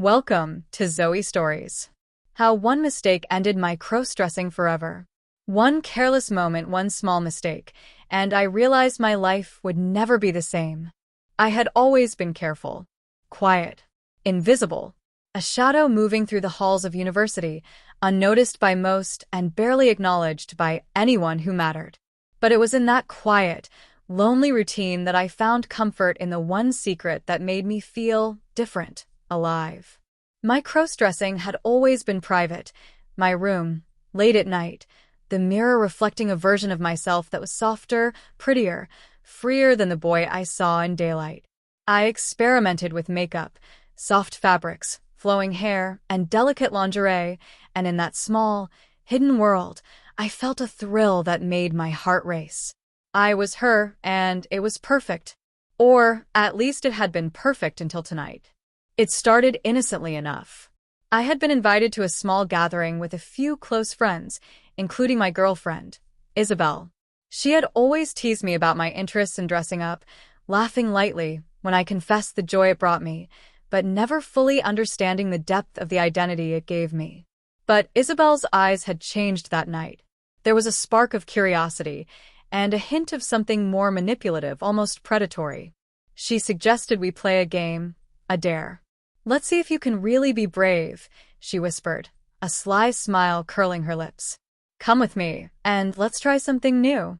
Welcome to Zoe Stories. How one mistake ended my cross-dressing forever. One careless moment, one small mistake, and I realized my life would never be the same. I had always been careful, quiet, invisible, a shadow moving through the halls of university, unnoticed by most and barely acknowledged by anyone who mattered. But it was in that quiet, lonely routine that I found comfort in the one secret that made me feel different, alive. My cross-dressing had always been private. My room, late at night, the mirror reflecting a version of myself that was softer, prettier, freer than the boy I saw in daylight. I experimented with makeup, soft fabrics, flowing hair, and delicate lingerie, and in that small, hidden world, I felt a thrill that made my heart race. I was her, and it was perfect. Or, at least it had been perfect until tonight. It started innocently enough. I had been invited to a small gathering with a few close friends, including my girlfriend, Isabel. She had always teased me about my interests in dressing up, laughing lightly when I confessed the joy it brought me, but never fully understanding the depth of the identity it gave me. But Isabel's eyes had changed that night. There was a spark of curiosity, and a hint of something more manipulative, almost predatory. She suggested we play a game, a dare. "Let's see if you can really be brave," she whispered, a sly smile curling her lips. "Come with me, and let's try something new."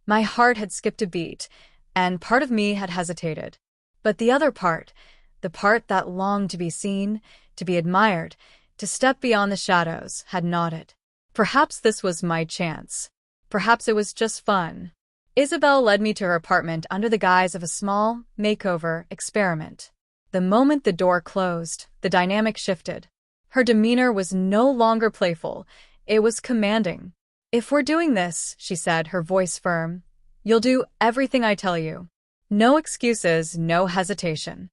My heart had skipped a beat, and part of me had hesitated. But the other part, the part that longed to be seen, to be admired, to step beyond the shadows, had nodded. Perhaps this was my chance. Perhaps it was just fun. Isabel led me to her apartment under the guise of a small makeover experiment. The moment the door closed, the dynamic shifted. Her demeanor was no longer playful. It was commanding. "If we're doing this," she said, her voice firm, "you'll do everything I tell you. No excuses, no hesitation."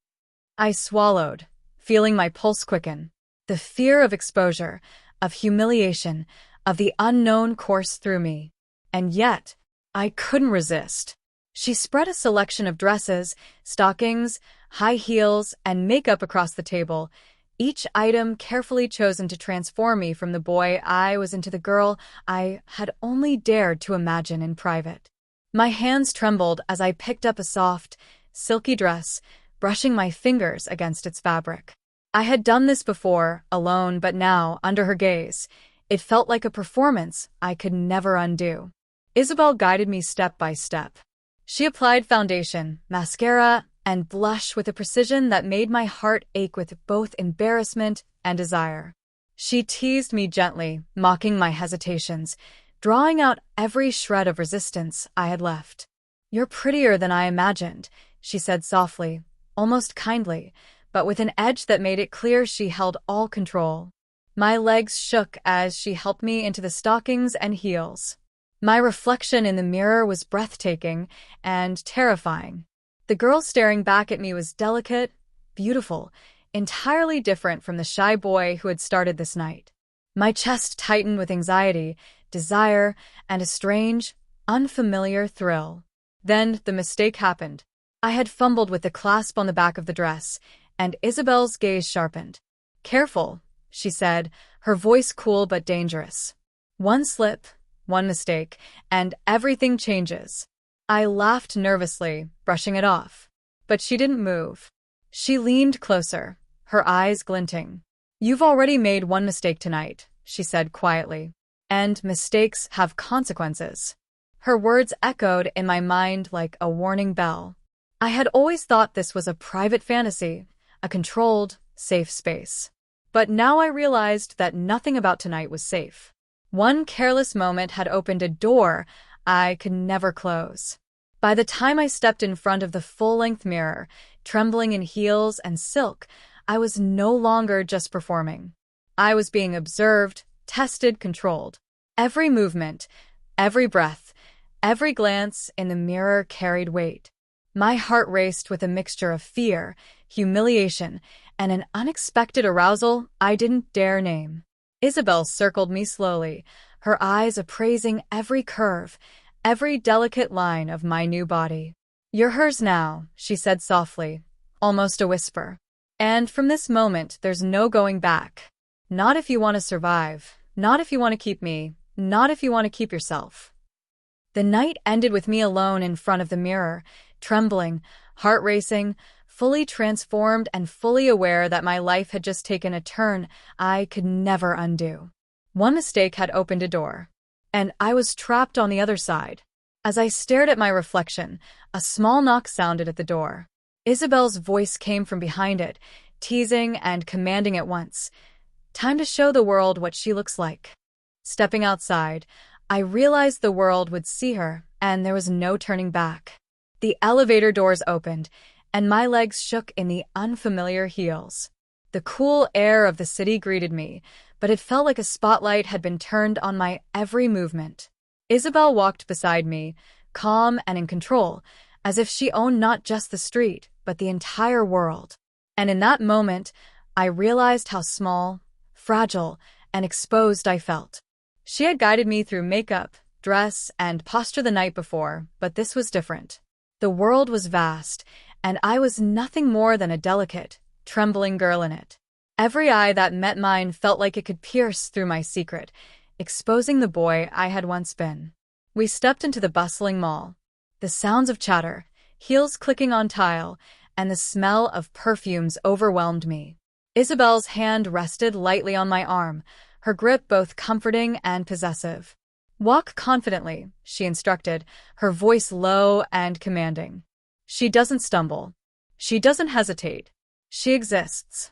I swallowed, feeling my pulse quicken. The fear of exposure, of humiliation, of the unknown coursed through me. And yet, I couldn't resist. She spread a selection of dresses, stockings, high heels, and makeup across the table, each item carefully chosen to transform me from the boy I was into the girl I had only dared to imagine in private. My hands trembled as I picked up a soft, silky dress, brushing my fingers against its fabric. I had done this before, alone, but now, under her gaze, it felt like a performance I could never undo. Isabel guided me step by step. She applied foundation, mascara, and blush with a precision that made my heart ache with both embarrassment and desire. She teased me gently, mocking my hesitations, drawing out every shred of resistance I had left. "You're prettier than I imagined," she said softly, almost kindly, but with an edge that made it clear she held all control. My legs shook as she helped me into the stockings and heels. My reflection in the mirror was breathtaking and terrifying. The girl staring back at me was delicate, beautiful, entirely different from the shy boy who had started this night. My chest tightened with anxiety, desire, and a strange, unfamiliar thrill. Then the mistake happened. I had fumbled with the clasp on the back of the dress, and Isabel's gaze sharpened. "Careful," she said, her voice cool but dangerous. "One slip, one mistake, and everything changes." I laughed nervously, brushing it off. But she didn't move. She leaned closer, her eyes glinting. "You've already made one mistake tonight," she said quietly. "And mistakes have consequences." Her words echoed in my mind like a warning bell. I had always thought this was a private fantasy, a controlled, safe space. But now I realized that nothing about tonight was safe. One careless moment had opened a door I could never close. By the time I stepped in front of the full-length mirror, trembling in heels and silk, I was no longer just performing. I was being observed, tested, controlled. Every movement, every breath, every glance in the mirror carried weight. My heart raced with a mixture of fear, humiliation, and an unexpected arousal I didn't dare name. Isabel circled me slowly, her eyes appraising every curve, every delicate line of my new body. "You're hers now," she said softly, almost a whisper. And from this moment, there's no going back. Not if you want to survive. Not if you want to keep me. Not if you want to keep yourself. The night ended with me alone in front of the mirror, trembling, heart racing, fully transformed and fully aware that my life had just taken a turn I could never undo. One mistake had opened a door, and I was trapped on the other side. As I stared at my reflection, a small knock sounded at the door. Isabel's voice came from behind it, teasing and commanding at once. Time to show the world what she looks like. Stepping outside, I realized the world would see her, and there was no turning back. The elevator doors opened, and my legs shook in the unfamiliar heels. The cool air of the city greeted me, but it felt like a spotlight had been turned on my every movement. Isabel walked beside me, calm and in control, as if she owned not just the street, but the entire world. And in that moment, I realized how small, fragile, and exposed I felt. She had guided me through makeup, dress, and posture the night before, but this was different. The world was vast, and I was nothing more than a delicate, trembling girl in it. Every eye that met mine felt like it could pierce through my secret, exposing the boy I had once been. We stepped into the bustling mall. The sounds of chatter, heels clicking on tile, and the smell of perfumes overwhelmed me. Isabel's hand rested lightly on my arm, her grip both comforting and possessive. "Walk confidently," she instructed, her voice low and commanding. "She doesn't stumble. She doesn't hesitate. She exists."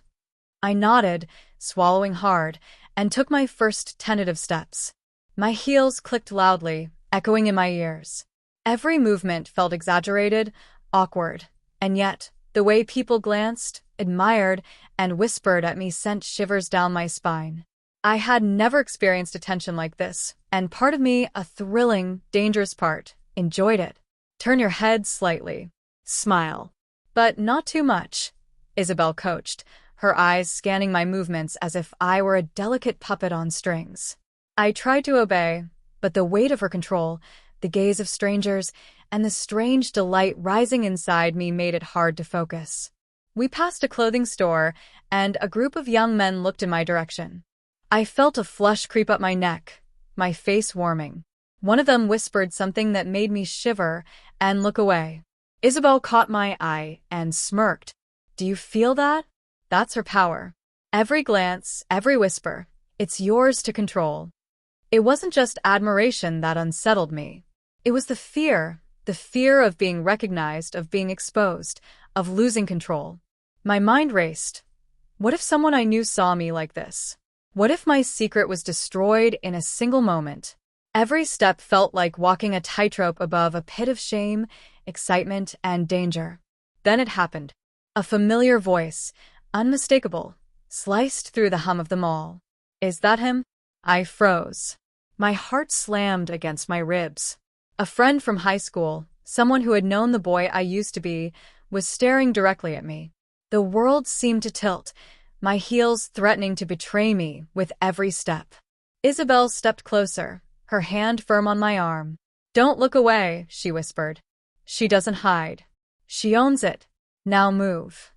I nodded, swallowing hard, and took my first tentative steps. My heels clicked loudly, echoing in my ears. Every movement felt exaggerated, awkward, and yet, the way people glanced, admired, and whispered at me sent shivers down my spine. I had never experienced attention like this, and part of me, a thrilling, dangerous part, enjoyed it. "Turn your head slightly. Smile. But not too much," Isabel coached, her eyes scanning my movements as if I were a delicate puppet on strings. I tried to obey, but the weight of her control, the gaze of strangers, and the strange delight rising inside me made it hard to focus. We passed a clothing store, and a group of young men looked in my direction. I felt a flush creep up my neck, my face warming. One of them whispered something that made me shiver and look away. Isabel caught my eye and smirked. "Do you feel that? That's her power. Every glance, every whisper, it's yours to control." It wasn't just admiration that unsettled me. It was the fear of being recognized, of being exposed, of losing control. My mind raced. What if someone I knew saw me like this? What if my secret was destroyed in a single moment? Every step felt like walking a tightrope above a pit of shame, excitement, and danger. Then it happened. A familiar voice, unmistakable, sliced through the hum of the mall. "Is that him?" I froze. My heart slammed against my ribs. A friend from high school, someone who had known the boy I used to be, was staring directly at me. The world seemed to tilt, my heels threatening to betray me with every step. Isabel stepped closer, her hand firm on my arm. "Don't look away," she whispered. "She doesn't hide. She owns it. Now move."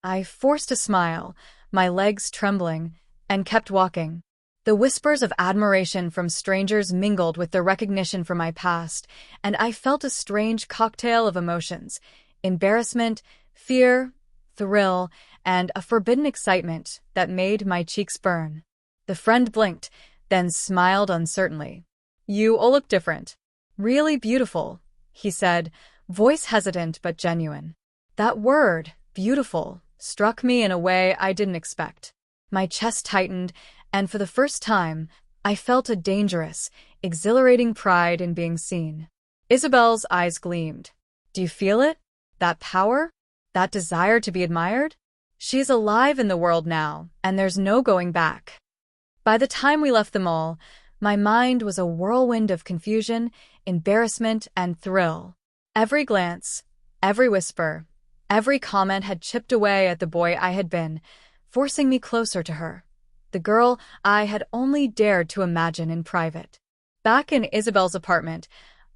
I forced a smile, my legs trembling, and kept walking. The whispers of admiration from strangers mingled with the recognition from my past, and I felt a strange cocktail of emotions: embarrassment, fear, thrill, and a forbidden excitement that made my cheeks burn. The friend blinked, then smiled uncertainly. "You all look different. Really beautiful," he said, voice hesitant but genuine. That word, beautiful, struck me in a way I didn't expect. My chest tightened, and for the first time, I felt a dangerous, exhilarating pride in being seen. Isabel's eyes gleamed. "Do you feel it? That power? That desire to be admired? She's alive in the world now, and there's no going back." By the time we left the mall, my mind was a whirlwind of confusion, embarrassment, and thrill. Every glance, every whisper, every comment had chipped away at the boy I had been, forcing me closer to her, the girl I had only dared to imagine in private. Back in Isabel's apartment,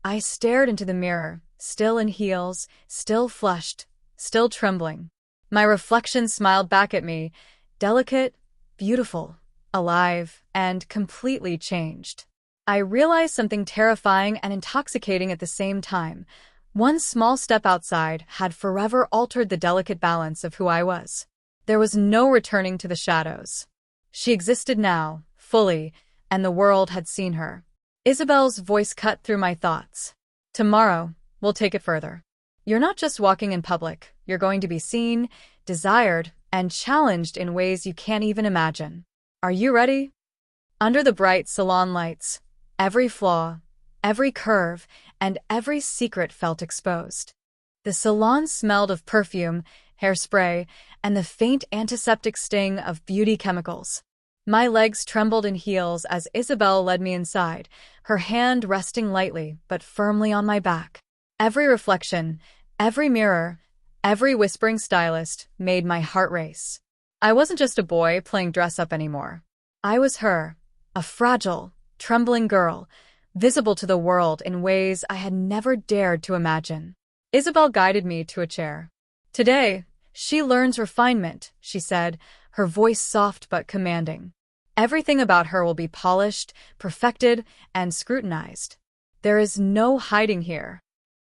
I stared into the mirror, still in heels, still flushed, still trembling. My reflection smiled back at me, delicate, beautiful, alive, and completely changed. I realized something terrifying and intoxicating at the same time. One small step outside had forever altered the delicate balance of who I was. There was no returning to the shadows. She existed now, fully, and the world had seen her. Isabel's voice cut through my thoughts. Tomorrow, we'll take it further. You're not just walking in public, you're going to be seen, desired, and challenged in ways you can't even imagine. Are you ready? Under the bright salon lights, every flaw, every curve, and every secret felt exposed. The salon smelled of perfume, hairspray, and the faint antiseptic sting of beauty chemicals. My legs trembled in heels as Isabel led me inside, her hand resting lightly but firmly on my back. Every reflection, every mirror, every whispering stylist made my heart race. I wasn't just a boy playing dress-up anymore. I was her, a fragile, trembling girl, visible to the world in ways I had never dared to imagine. Isabel guided me to a chair. Today, she learns refinement, she said, her voice soft but commanding. Everything about her will be polished, perfected, and scrutinized. There is no hiding here.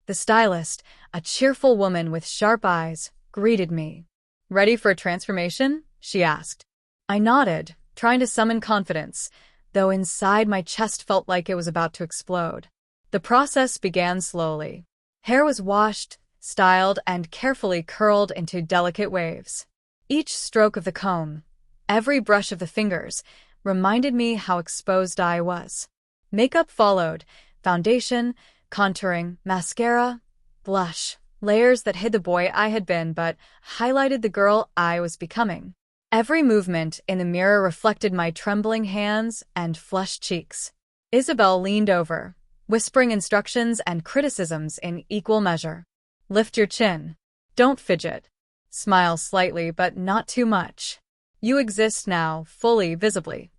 The stylist, a cheerful woman with sharp eyes, greeted me. Ready for a transformation? She asked. I nodded, trying to summon confidence, though inside my chest felt like it was about to explode. The process began slowly. Hair was washed, styled, and carefully curled into delicate waves. Each stroke of the comb, every brush of the fingers, reminded me how exposed I was. Makeup followed, foundation, contouring, mascara, blush, layers that hid the boy I had been but highlighted the girl I was becoming. Every movement in the mirror reflected my trembling hands and flushed cheeks. Isabel leaned over, whispering instructions and criticisms in equal measure. Lift your chin. Don't fidget. Smile slightly, but not too much. You exist now, fully, visibly.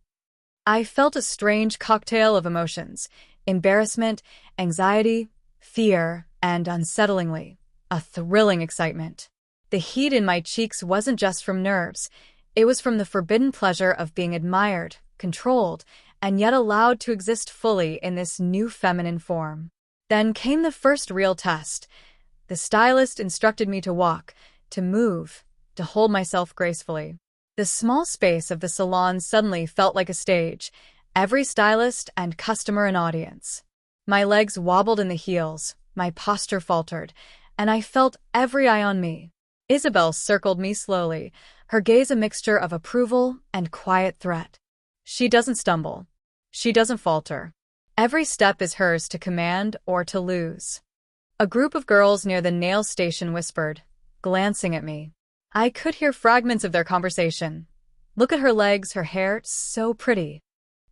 I felt a strange cocktail of emotions: embarrassment, anxiety, fear, and unsettlingly, a thrilling excitement. The heat in my cheeks wasn't just from nerves. It was from the forbidden pleasure of being admired, controlled, and yet allowed to exist fully in this new feminine form. Then came the first real test. The stylist instructed me to walk, to move, to hold myself gracefully. The small space of the salon suddenly felt like a stage, every stylist and customer an audience. My legs wobbled in the heels, my posture faltered, and I felt every eye on me. Isabel circled me slowly, her gaze a mixture of approval and quiet threat. She doesn't stumble. She doesn't falter. Every step is hers to command or to lose. A group of girls near the nail station whispered, glancing at me. I could hear fragments of their conversation. Look at her legs, her hair, so pretty.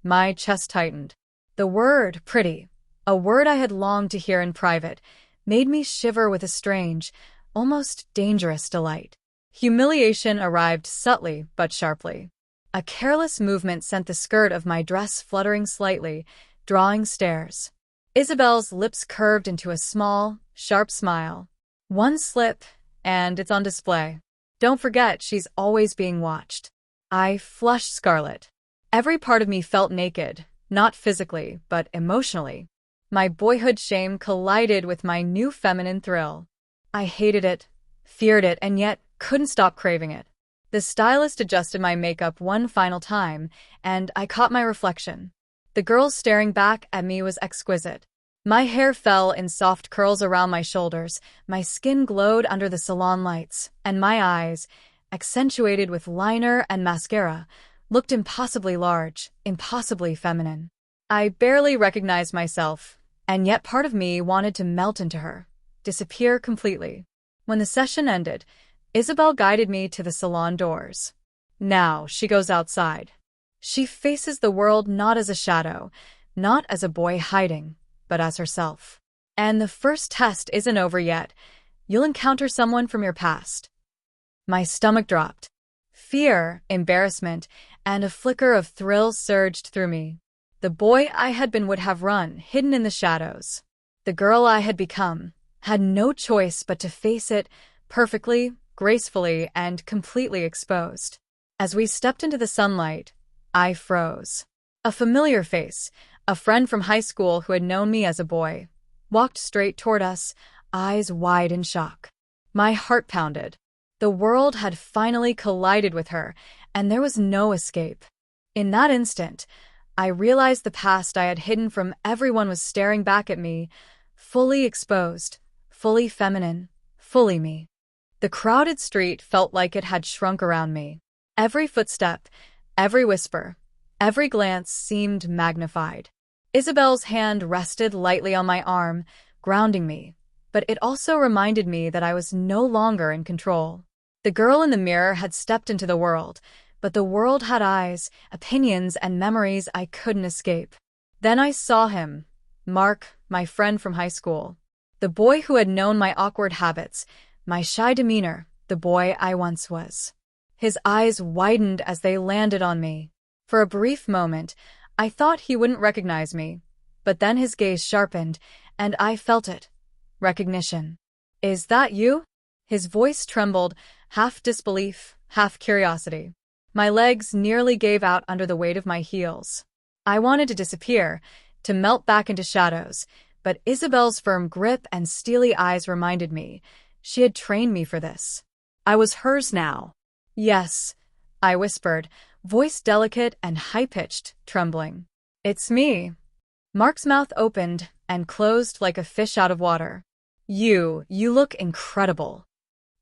My chest tightened. The word pretty, a word I had longed to hear in private, made me shiver with a strange, almost dangerous delight. Humiliation arrived subtly but sharply. A careless movement sent the skirt of my dress fluttering slightly, drawing stares. Isabel's lips curved into a small, sharp smile. One slip, and it's on display. Don't forget, she's always being watched. I flushed scarlet. Every part of me felt naked, not physically, but emotionally. My boyhood shame collided with my new feminine thrill. I hated it, feared it, and yet couldn't stop craving it. The stylist adjusted my makeup one final time, and I caught my reflection. The girl staring back at me was exquisite. My hair fell in soft curls around my shoulders, my skin glowed under the salon lights, and my eyes, accentuated with liner and mascara, looked impossibly large, impossibly feminine. I barely recognized myself, and yet part of me wanted to melt into her, disappear completely. When the session ended, Isabel guided me to the salon doors. Now she goes outside. She faces the world not as a shadow, not as a boy hiding, but as herself. And the first test isn't over yet. You'll encounter someone from your past. My stomach dropped. Fear, embarrassment, and a flicker of thrill surged through me. The boy I had been would have run, hidden in the shadows. The girl I had become had no choice but to face it, perfectly, gracefully and completely exposed. As we stepped into the sunlight, I froze. A familiar face, a friend from high school who had known me as a boy, walked straight toward us, eyes wide in shock. My heart pounded. The world had finally collided with her, and there was no escape. In that instant, I realized the past I had hidden from everyone was staring back at me, fully exposed, fully feminine, fully me. The crowded street felt like it had shrunk around me. Every footstep, every whisper, every glance seemed magnified. Isabel's hand rested lightly on my arm, grounding me, but it also reminded me that I was no longer in control. The girl in the mirror had stepped into the world, but the world had eyes, opinions, and memories I couldn't escape. Then I saw him, Mark, my friend from high school. The boy who had known my awkward habits, my shy demeanor, the boy I once was. His eyes widened as they landed on me. For a brief moment, I thought he wouldn't recognize me, but then his gaze sharpened, and I felt it. Recognition. "Is that you?" His voice trembled, half disbelief, half curiosity. My legs nearly gave out under the weight of my heels. I wanted to disappear, to melt back into shadows, but Isabel's firm grip and steely eyes reminded me. She had trained me for this. I was hers now. "Yes," I whispered, voice delicate and high-pitched, trembling. "It's me." Mark's mouth opened and closed like a fish out of water. You look incredible."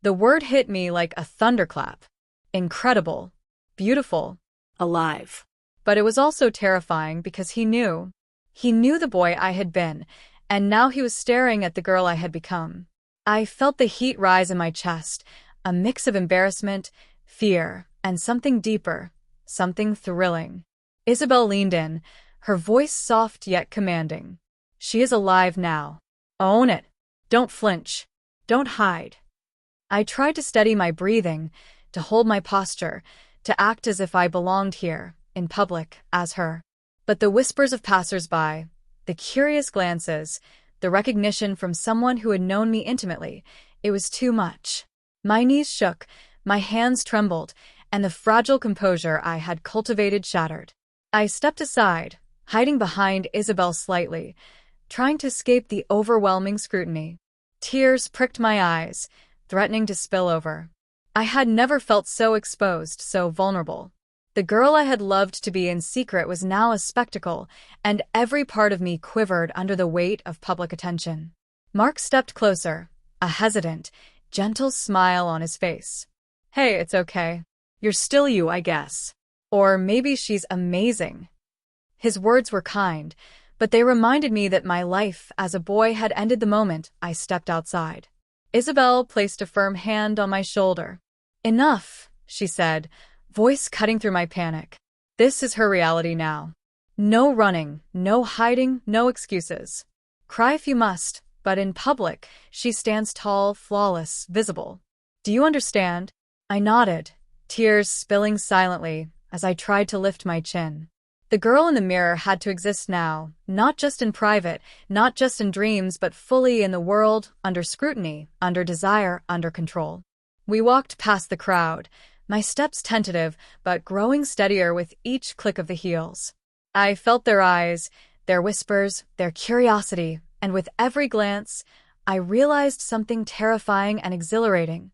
The word hit me like a thunderclap. Incredible. Beautiful. Alive. But it was also terrifying because he knew. He knew the boy I had been, and now he was staring at the girl I had become. I felt the heat rise in my chest, a mix of embarrassment, fear, and something deeper, something thrilling. Isabel leaned in, her voice soft yet commanding. "She is alive now. Own it. Don't flinch. Don't hide." I tried to steady my breathing, to hold my posture, to act as if I belonged here, in public, as her. But the whispers of passers-by, the curious glances, the recognition from someone who had known me intimately, it was too much. My knees shook, my hands trembled, and the fragile composure I had cultivated shattered. I stepped aside, hiding behind Isabel slightly, trying to escape the overwhelming scrutiny. Tears pricked my eyes, threatening to spill over. I had never felt so exposed, so vulnerable. The girl I had loved to be in secret was now a spectacle, and every part of me quivered under the weight of public attention. Mark stepped closer, a hesitant, gentle smile on his face. "Hey, it's okay. You're still you, I guess. Or maybe she's amazing." His words were kind, but they reminded me that my life as a boy had ended the moment I stepped outside. Isabel placed a firm hand on my shoulder. "Enough," she said, voice cutting through my panic. This is her reality now. No running, no hiding, no excuses. Cry if you must, but in public, she stands tall, flawless, visible. "Do you understand?" I nodded, tears spilling silently as I tried to lift my chin. The girl in the mirror had to exist now, not just in private, not just in dreams, but fully in the world, under scrutiny, under desire, under control. We walked past the crowd, my steps tentative, but growing steadier with each click of the heels. I felt their eyes, their whispers, their curiosity, and with every glance, I realized something terrifying and exhilarating.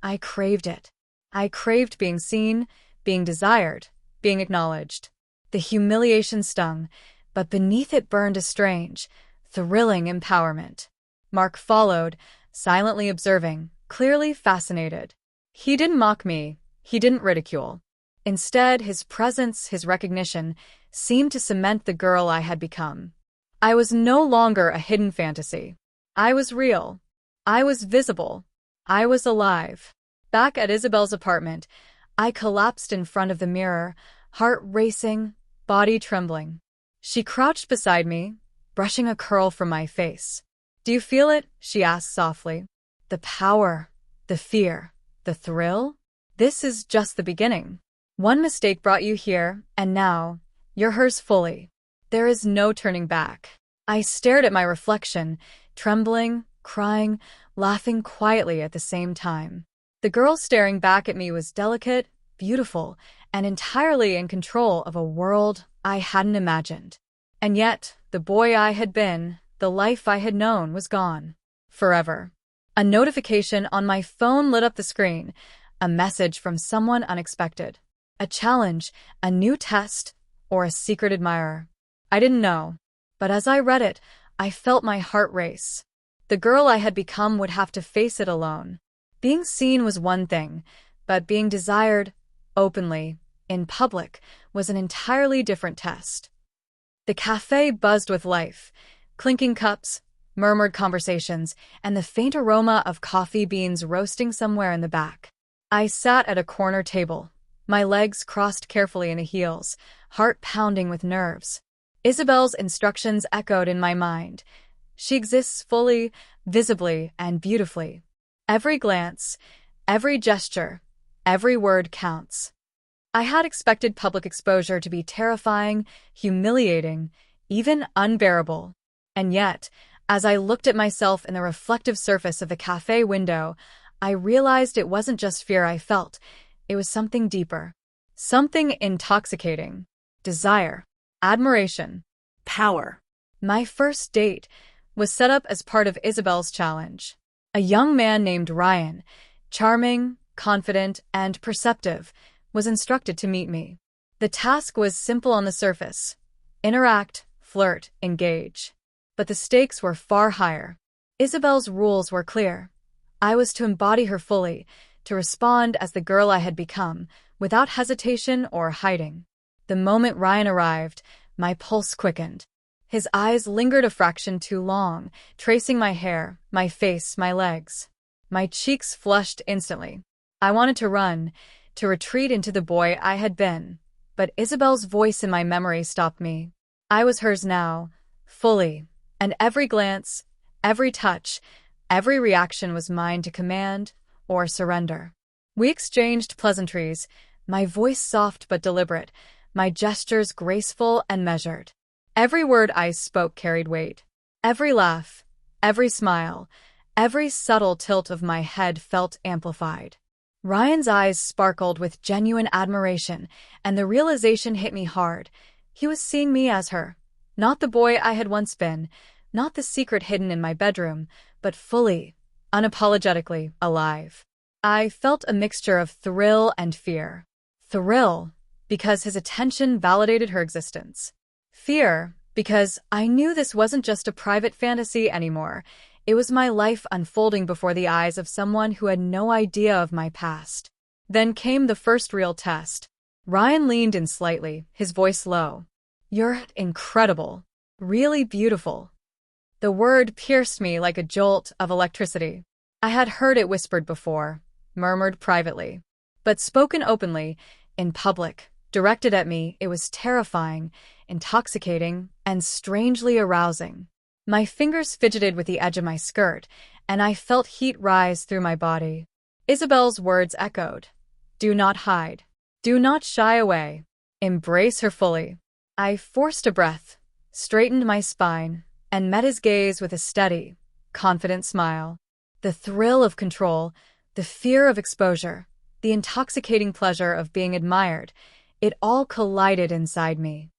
I craved it. I craved being seen, being desired, being acknowledged. The humiliation stung, but beneath it burned a strange, thrilling empowerment. Mark followed, silently observing, clearly fascinated. He didn't mock me, he didn't ridicule. Instead, his presence, his recognition, seemed to cement the girl I had become. I was no longer a hidden fantasy. I was real. I was visible. I was alive. Back at Isabel's apartment, I collapsed in front of the mirror, heart racing, body trembling. She crouched beside me, brushing a curl from my face. "Do you feel it?" she asked softly. "The power, the fear, the thrill? This is just the beginning. One mistake brought you here, and now, you're hers fully. There is no turning back." I stared at my reflection, trembling, crying, laughing quietly at the same time. The girl staring back at me was delicate, beautiful, and entirely in control of a world I hadn't imagined. And yet, the boy I had been, the life I had known, was gone. Forever. A notification on my phone lit up the screen, a message from someone unexpected. A challenge, a new test, or a secret admirer. I didn't know. But as I read it, I felt my heart race. The girl I had become would have to face it alone. Being seen was one thing, but being desired, openly, in public, was an entirely different test. The cafe buzzed with life, clinking cups, murmured conversations, and the faint aroma of coffee beans roasting somewhere in the back. I sat at a corner table, my legs crossed carefully in the heels, heart pounding with nerves. Isabel's instructions echoed in my mind. She exists fully, visibly, and beautifully. Every glance, every gesture, every word counts. I had expected public exposure to be terrifying, humiliating, even unbearable. And yet, as I looked at myself in the reflective surface of the cafe window, I realized it wasn't just fear I felt. It was something deeper. Something intoxicating. Desire. Admiration. Power. My first date was set up as part of Isabel's challenge. A young man named Ryan, charming, confident, and perceptive, was instructed to meet me. The task was simple on the surface. Interact, flirt, engage. But the stakes were far higher. Isabel's rules were clear. I was to embody her fully, to respond as the girl I had become, without hesitation or hiding. The moment Ryan arrived, my pulse quickened. His eyes lingered a fraction too long, tracing my hair, my face, my legs. My cheeks flushed instantly. I wanted to run, to retreat into the boy I had been, but Isabel's voice in my memory stopped me. I was hers now, fully, and every glance, every touch, every reaction was mine to command or surrender. We exchanged pleasantries, my voice soft but deliberate, my gestures graceful and measured. Every word I spoke carried weight. Every laugh, every smile, every subtle tilt of my head felt amplified. Ryan's eyes sparkled with genuine admiration, and the realization hit me hard. He was seeing me as her. Not the boy I had once been, not the secret hidden in my bedroom, but fully, unapologetically alive. I felt a mixture of thrill and fear. Thrill, because his attention validated her existence. Fear, because I knew this wasn't just a private fantasy anymore. It was my life unfolding before the eyes of someone who had no idea of my past. Then came the first real test. Ryan leaned in slightly, his voice low. "You're incredible. Really beautiful." The word pierced me like a jolt of electricity. I had heard it whispered before, murmured privately. But spoken openly, in public, directed at me, it was terrifying, intoxicating, and strangely arousing. My fingers fidgeted with the edge of my skirt, and I felt heat rise through my body. Isabel's words echoed. Do not hide. Do not shy away. Embrace her fully. I forced a breath, straightened my spine, and met his gaze with a steady, confident smile. The thrill of control, the fear of exposure, the intoxicating pleasure of being admired, it all collided inside me.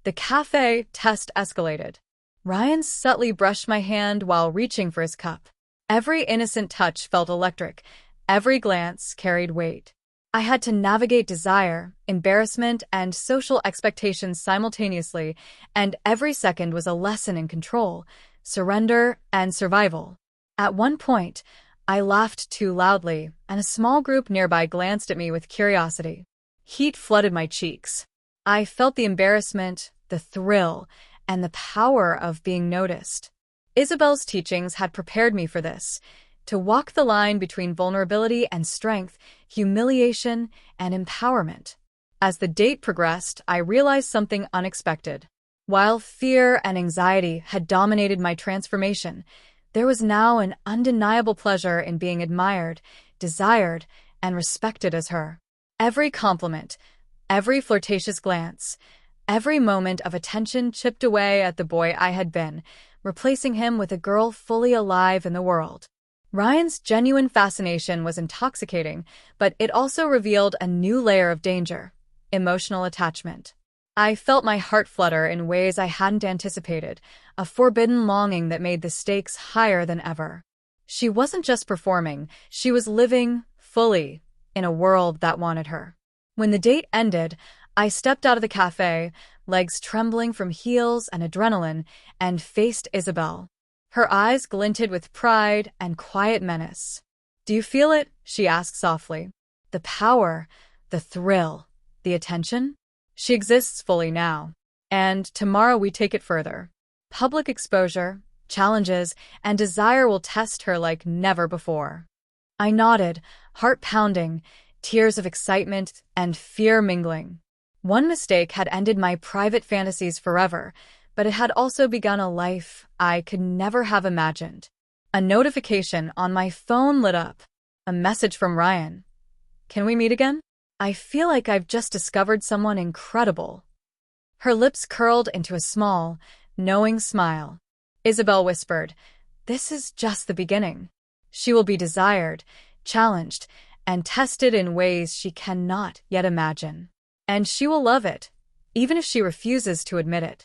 The cafe test escalated. Ryan subtly brushed my hand while reaching for his cup. Every innocent touch felt electric. Every glance carried weight. I had to navigate desire, embarrassment, and social expectations simultaneously, and every second was a lesson in control, surrender, and survival. At one point, I laughed too loudly, and a small group nearby glanced at me with curiosity. Heat flooded my cheeks. I felt the embarrassment, the thrill, and the power of being noticed. Isabel's teachings had prepared me for this, to walk the line between vulnerability and strength, humiliation and empowerment. As the date progressed, I realized something unexpected. While fear and anxiety had dominated my transformation, there was now an undeniable pleasure in being admired, desired, and respected as her. Every compliment, every flirtatious glance, every moment of attention chipped away at the boy I had been, replacing him with a girl fully alive in the world. Ryan's genuine fascination was intoxicating, but it also revealed a new layer of danger: emotional attachment. I felt my heart flutter in ways I hadn't anticipated, a forbidden longing that made the stakes higher than ever. She wasn't just performing, she was living, fully, in a world that wanted her. When the date ended, I stepped out of the cafe, legs trembling from heels and adrenaline, and faced Isabel. Her eyes glinted with pride and quiet menace. "Do you feel it?" she asked softly. "The power, the thrill, the attention?" She exists fully now. And tomorrow we take it further. Public exposure, challenges, and desire will test her like never before. I nodded, heart pounding, tears of excitement and fear mingling. One mistake had ended my private fantasies forever, but it had also begun a life I could never have imagined. A notification on my phone lit up. A message from Ryan. "Can we meet again? I feel like I've just discovered someone incredible." Her lips curled into a small, knowing smile. Isabel whispered, "This is just the beginning. She will be desired, challenged, and tested in ways she cannot yet imagine. And she will love it, even if she refuses to admit it."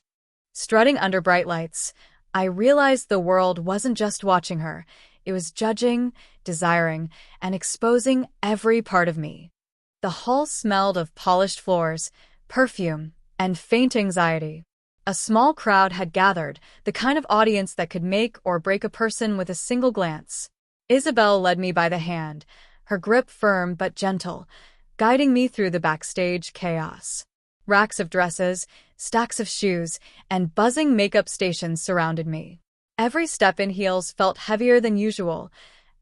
Strutting under bright lights, I realized the world wasn't just watching her, it was judging, desiring, and exposing every part of me. The hall smelled of polished floors, perfume, and faint anxiety. A small crowd had gathered, the kind of audience that could make or break a person with a single glance. Isabel led me by the hand, her grip firm but gentle, guiding me through the backstage chaos. Racks of dresses, stacks of shoes, and buzzing makeup stations surrounded me. Every step in heels felt heavier than usual,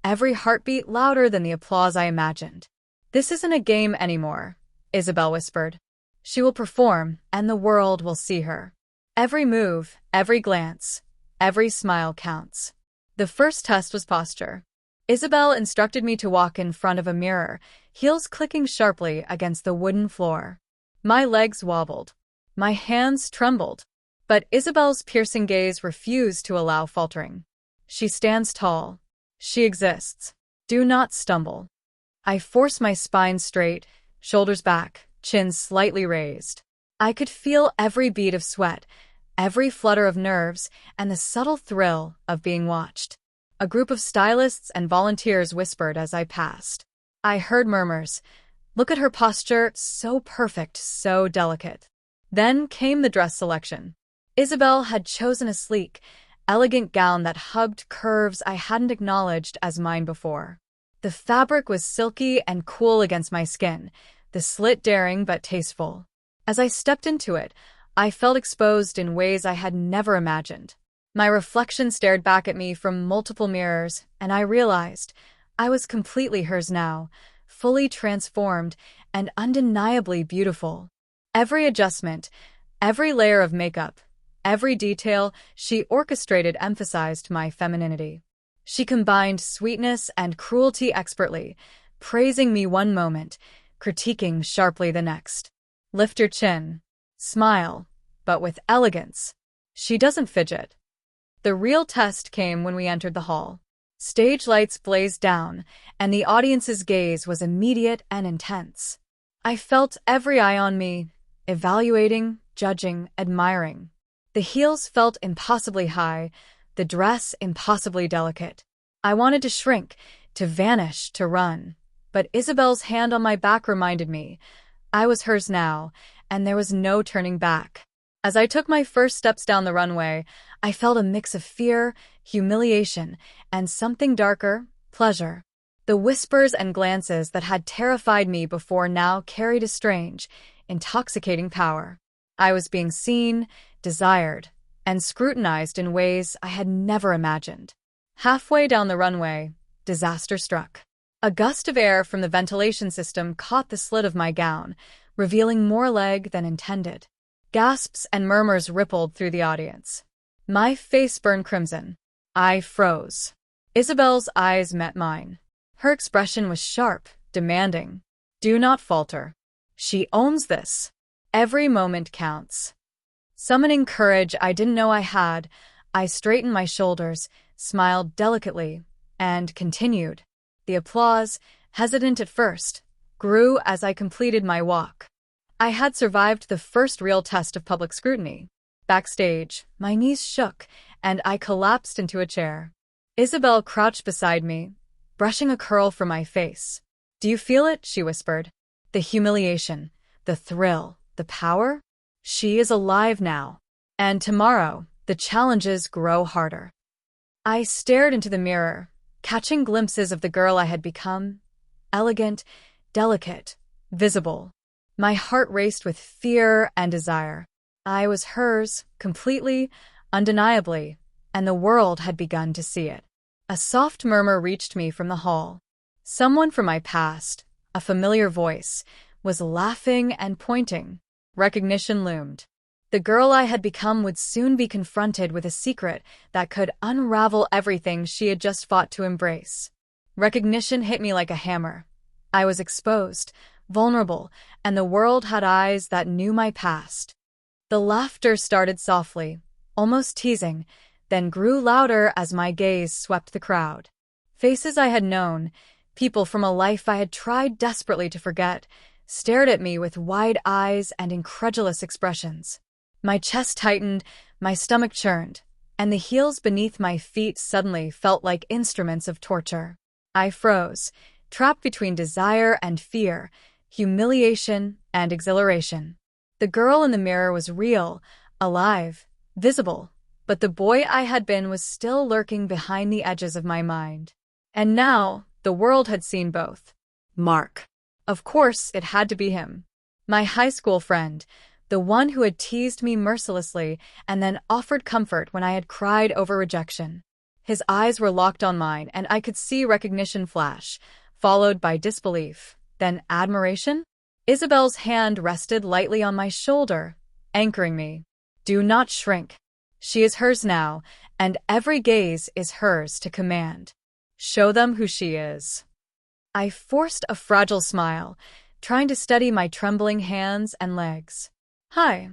every heartbeat louder than the applause I imagined. "This isn't a game anymore," Isabel whispered. "She will perform, and the world will see her. Every move, every glance, every smile counts." The first test was posture. Isabel instructed me to walk in front of a mirror, heels clicking sharply against the wooden floor. My legs wobbled. My hands trembled. But Isabel's piercing gaze refused to allow faltering. "She stands tall. She exists. Do not stumble." I forced my spine straight, shoulders back, chin slightly raised. I could feel every bead of sweat, every flutter of nerves, and the subtle thrill of being watched. A group of stylists and volunteers whispered as I passed. I heard murmurs. "Look at her posture, so perfect, so delicate." Then came the dress selection. Isabel had chosen a sleek, elegant gown that hugged curves I hadn't acknowledged as mine before. The fabric was silky and cool against my skin, the slit daring but tasteful. As I stepped into it, I felt exposed in ways I had never imagined. My reflection stared back at me from multiple mirrors, and I realized I was completely hers now, fully transformed and undeniably beautiful. Every adjustment, every layer of makeup, every detail she orchestrated emphasized my femininity. She combined sweetness and cruelty expertly, praising me one moment, critiquing sharply the next. "Lift your chin. Smile, but with elegance. She doesn't fidget." The real test came when we entered the hall. Stage lights blazed down, and the audience's gaze was immediate and intense. I felt every eye on me, evaluating, judging, admiring. The heels felt impossibly high, the dress impossibly delicate. I wanted to shrink, to vanish, to run. But Isabel's hand on my back reminded me I was hers now, and there was no turning back. As I took my first steps down the runway, I felt a mix of fear, humiliation, and something darker, pleasure. The whispers and glances that had terrified me before now carried a strange, intoxicating power. I was being seen, desired, and scrutinized in ways I had never imagined. Halfway down the runway, disaster struck. A gust of air from the ventilation system caught the slit of my gown, revealing more leg than intended. Gasps and murmurs rippled through the audience. My face burned crimson. I froze. Isabel's eyes met mine. Her expression was sharp, demanding. "Do not falter. She owns this. Every moment counts." Summoning courage I didn't know I had, I straightened my shoulders, smiled delicately, and continued. The applause, hesitant at first, grew as I completed my walk. I had survived the first real test of public scrutiny. Backstage, my knees shook, and I collapsed into a chair. Isabel crouched beside me, brushing a curl from my face. "Do you feel it?" she whispered. "The humiliation, the thrill, the power? She is alive now. And tomorrow, the challenges grow harder." I stared into the mirror, catching glimpses of the girl I had become. Elegant, delicate, visible. My heart raced with fear and desire. I was hers, completely, undeniably, and the world had begun to see it. A soft murmur reached me from the hall. Someone from my past, a familiar voice, was laughing and pointing. Recognition loomed. The girl I had become would soon be confronted with a secret that could unravel everything she had just fought to embrace. Recognition hit me like a hammer. I was exposed, vulnerable, and the world had eyes that knew my past. The laughter started softly, almost teasing, then grew louder as my gaze swept the crowd. Faces I had known, people from a life I had tried desperately to forget, stared at me with wide eyes and incredulous expressions. My chest tightened, my stomach churned, and the heels beneath my feet suddenly felt like instruments of torture. I froze, trapped between desire and fear, humiliation and exhilaration. The girl in the mirror was real, alive, visible, but the boy I had been was still lurking behind the edges of my mind. And now, the world had seen both. Mark. Of course, it had to be him. My high school friend, the one who had teased me mercilessly and then offered comfort when I had cried over rejection. His eyes were locked on mine, and I could see recognition flash, followed by disbelief, then admiration. Isabel's hand rested lightly on my shoulder, anchoring me. "Do not shrink. She is hers now, and every gaze is hers to command. Show them who she is." I forced a fragile smile, trying to steady my trembling hands and legs. "Hi,"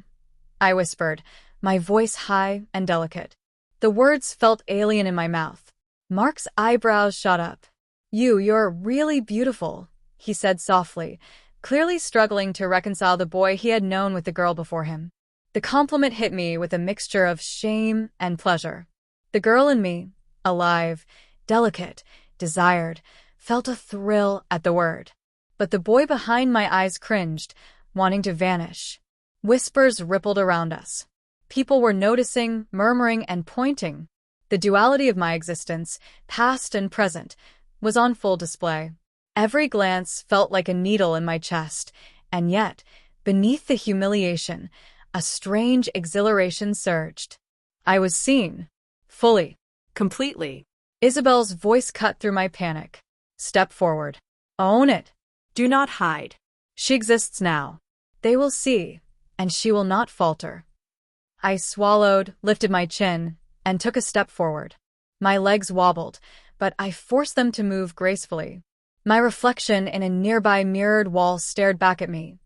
I whispered, my voice high and delicate. The words felt alien in my mouth. Mark's eyebrows shot up. You're really beautiful," he said softly, clearly struggling to reconcile the boy he had known with the girl before him. The compliment hit me with a mixture of shame and pleasure. The girl in me, alive, delicate, desired, felt a thrill at the word. But the boy behind my eyes cringed, wanting to vanish. Whispers rippled around us. People were noticing, murmuring, and pointing. The duality of my existence, past and present, was on full display. Every glance felt like a needle in my chest, and yet, beneath the humiliation, a strange exhilaration surged. I was seen. Fully. Completely. Isabel's voice cut through my panic. "Step forward. Own it. Do not hide. She exists now. They will see, and she will not falter." I swallowed, lifted my chin, and took a step forward. My legs wobbled, but I forced them to move gracefully. My reflection in a nearby mirrored wall stared back at me.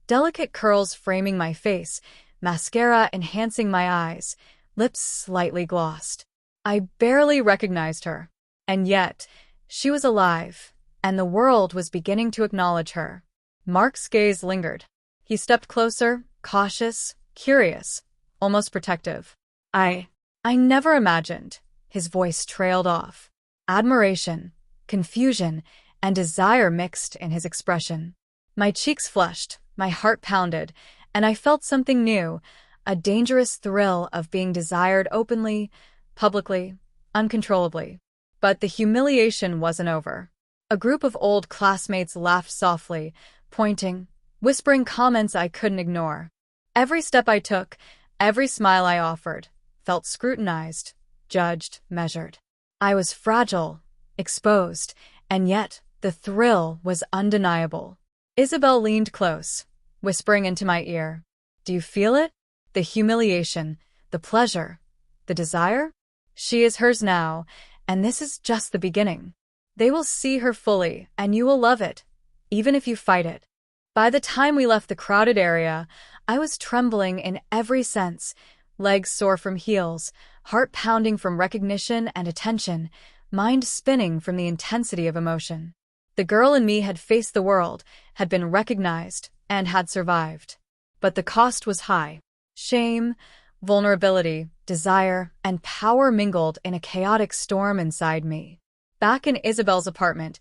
Delicate curls framing my face, mascara enhancing my eyes, lips slightly glossed. I barely recognized her. And yet, she was alive, and the world was beginning to acknowledge her. Mark's gaze lingered. He stepped closer, cautious, curious, almost protective. I never imagined." His voice trailed off. Admiration, confusion, and desire mixed in his expression. My cheeks flushed, my heart pounded, and I felt something new, a dangerous thrill of being desired openly, publicly, uncontrollably. But the humiliation wasn't over. A group of old classmates laughed softly, pointing, whispering comments I couldn't ignore. Every step I took, every smile I offered, felt scrutinized, judged, measured. I was fragile, exposed, and yet the thrill was undeniable. Isabel leaned close, whispering into my ear. "Do you feel it? The humiliation, the pleasure, the desire? She is hers now, and this is just the beginning. They will see her fully, and you will love it, even if you fight it." By the time we left the crowded area, I was trembling in every sense, legs sore from heels, heart pounding from recognition and attention, mind spinning from the intensity of emotion. The girl in me had faced the world, had been recognized, and had survived. But the cost was high. Shame, vulnerability, desire, and power mingled in a chaotic storm inside me. Back in Isabel's apartment,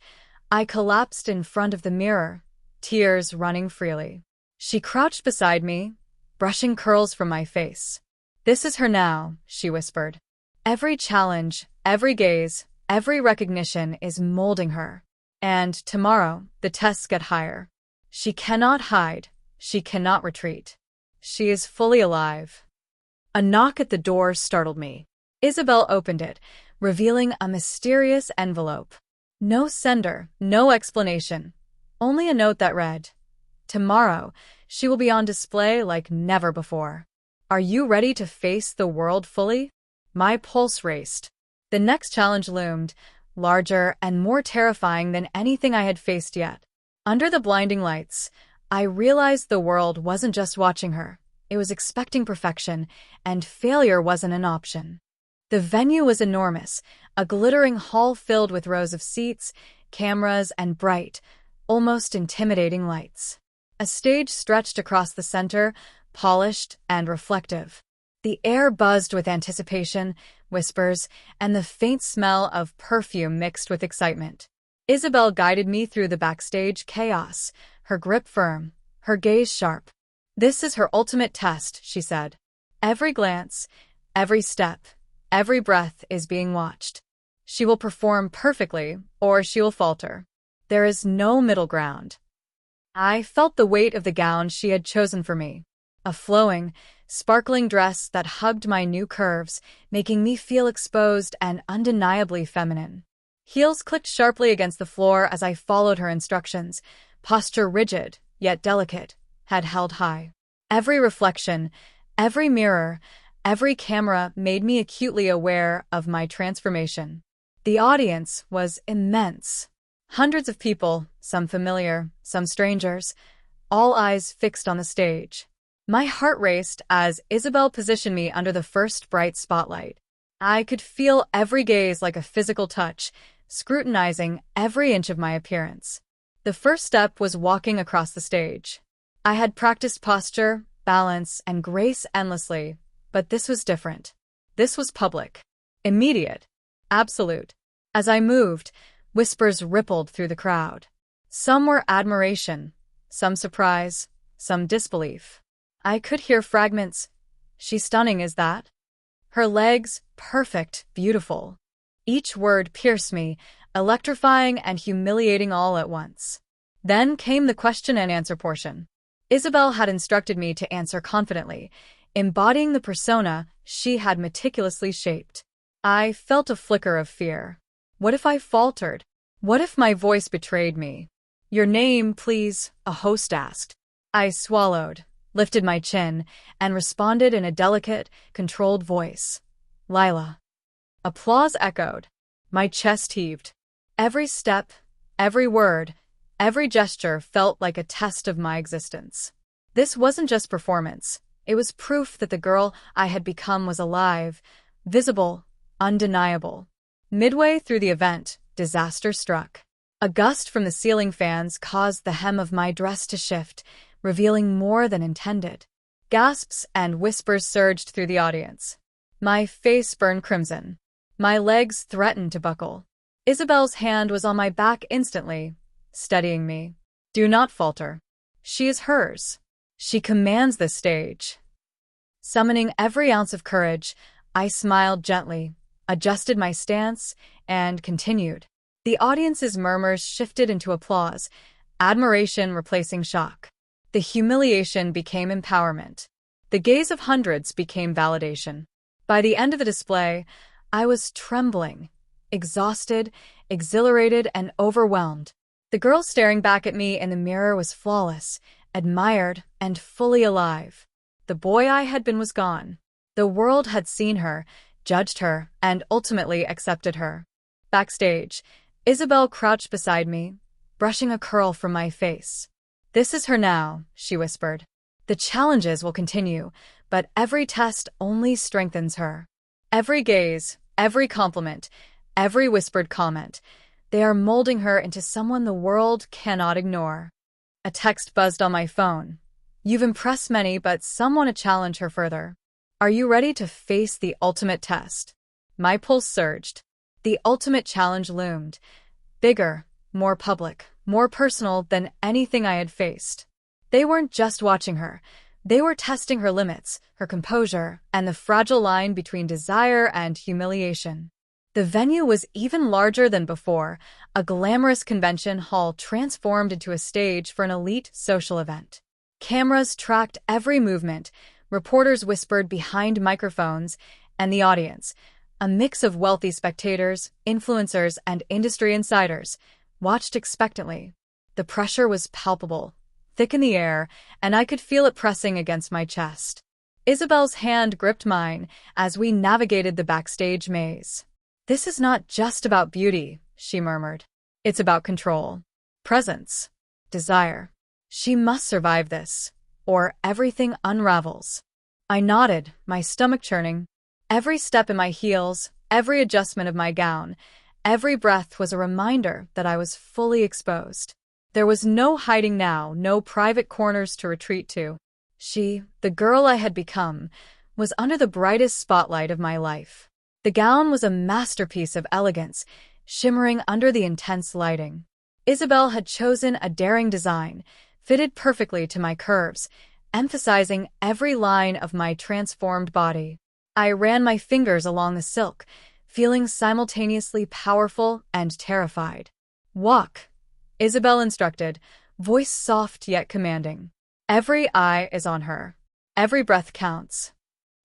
I collapsed in front of the mirror, tears running freely. She crouched beside me, brushing curls from my face. "This is her now," she whispered. "Every challenge, every gaze, every recognition is molding her. And tomorrow, the tests get higher. She cannot hide. She cannot retreat. She is fully alive." A knock at the door startled me. Isabel opened it, revealing a mysterious envelope. No sender, no explanation, only a note that read, "Tomorrow, she will be on display like never before. Are you ready to face the world fully?" My pulse raced. The next challenge loomed, larger and more terrifying than anything I had faced yet. Under the blinding lights, I realized the world wasn't just watching her. It was expecting perfection, and failure wasn't an option. The venue was enormous, a glittering hall filled with rows of seats, cameras, and bright, almost intimidating lights. A stage stretched across the center, polished and reflective. The air buzzed with anticipation, whispers, and the faint smell of perfume mixed with excitement. Isabel guided me through the backstage chaos, her grip firm, her gaze sharp. "This is her ultimate test," she said. "Every glance, every step, every breath is being watched. She will perform perfectly, or she will falter. There is no middle ground." I felt the weight of the gown she had chosen for me. A flowing, sparkling dress that hugged my new curves, making me feel exposed and undeniably feminine. Heels clicked sharply against the floor as I followed her instructions, posture rigid, yet delicate, head held high. Every reflection, every mirror, every camera made me acutely aware of my transformation. The audience was immense. Hundreds of people, some familiar, some strangers, all eyes fixed on the stage. My heart raced as Isabel positioned me under the first bright spotlight. I could feel every gaze like a physical touch, scrutinizing every inch of my appearance. The first step was walking across the stage. I had practiced posture, balance, and grace endlessly, but this was different. This was public, immediate, absolute. As I moved, whispers rippled through the crowd. Some were admiration, some surprise, some disbelief. I could hear fragments. "She's stunning, is that?" "Her legs, perfect, beautiful." Each word pierced me, electrifying and humiliating all at once. Then came the question and answer portion. Isabel had instructed me to answer confidently, embodying the persona she had meticulously shaped. I felt a flicker of fear. What if I faltered? What if my voice betrayed me? "Your name, please," a host asked. I swallowed, lifted my chin, and responded in a delicate, controlled voice. "Lila." Applause echoed. My chest heaved. Every step, every word, every gesture felt like a test of my existence. This wasn't just performance. It was proof that the girl I had become was alive, visible, undeniable. Midway through the event, disaster struck. A gust from the ceiling fans caused the hem of my dress to shift, revealing more than intended. Gasps and whispers surged through the audience. My face burned crimson. My legs threatened to buckle. Isabel's hand was on my back instantly, steadying me. "Do not falter. She is hers. She commands this stage." Summoning every ounce of courage, I smiled gently, adjusted my stance, and continued. The audience's murmurs shifted into applause, admiration replacing shock. The humiliation became empowerment. The gaze of hundreds became validation. By the end of the display, I was trembling, exhausted, exhilarated, and overwhelmed. The girl staring back at me in the mirror was flawless, admired, and fully alive. The boy I had been was gone. The world had seen her, judged her, and ultimately accepted her. Backstage, Isabel crouched beside me, brushing a curl from my face. "This is her now," she whispered. "The challenges will continue, but every test only strengthens her. Every gaze, every compliment, every whispered comment. They are molding her into someone the world cannot ignore. A text buzzed on my phone. You've impressed many, but some want to challenge her further. Are you ready to face the ultimate test? My pulse surged. The ultimate challenge loomed. Bigger, more public, more personal than anything I had faced. They weren't just watching her. They were testing her limits, her composure, and the fragile line between desire and humiliation. The venue was even larger than before, a glamorous convention hall transformed into a stage for an elite social event. Cameras tracked every movement, reporters whispered behind microphones, and the audience, a mix of wealthy spectators, influencers, and industry insiders, watched expectantly. The pressure was palpable, thick in the air, and I could feel it pressing against my chest. Isabel's hand gripped mine as we navigated the backstage maze. "This is not just about beauty," she murmured. "It's about control, presence, desire. She must survive this, or everything unravels." I nodded, my stomach churning. Every step in my heels, every adjustment of my gown, every breath was a reminder that I was fully exposed. There was no hiding now, no private corners to retreat to. She, the girl I had become, was under the brightest spotlight of my life. The gown was a masterpiece of elegance, shimmering under the intense lighting. Isabel had chosen a daring design, fitted perfectly to my curves, emphasizing every line of my transformed body. I ran my fingers along the silk, feeling simultaneously powerful and terrified. "Walk," Isabel instructed, voice soft yet commanding. "Every eye is on her. Every breath counts."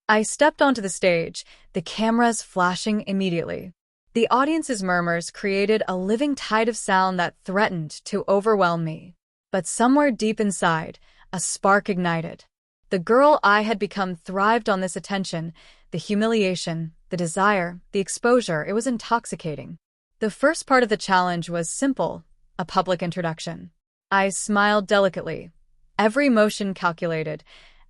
I stepped onto the stage, the cameras flashing immediately. The audience's murmurs created a living tide of sound that threatened to overwhelm me. But somewhere deep inside, a spark ignited. The girl I had become thrived on this attention, the humiliation, the desire, the exposure. It was intoxicating. The first part of the challenge was simple, a public introduction. I smiled delicately, every motion calculated,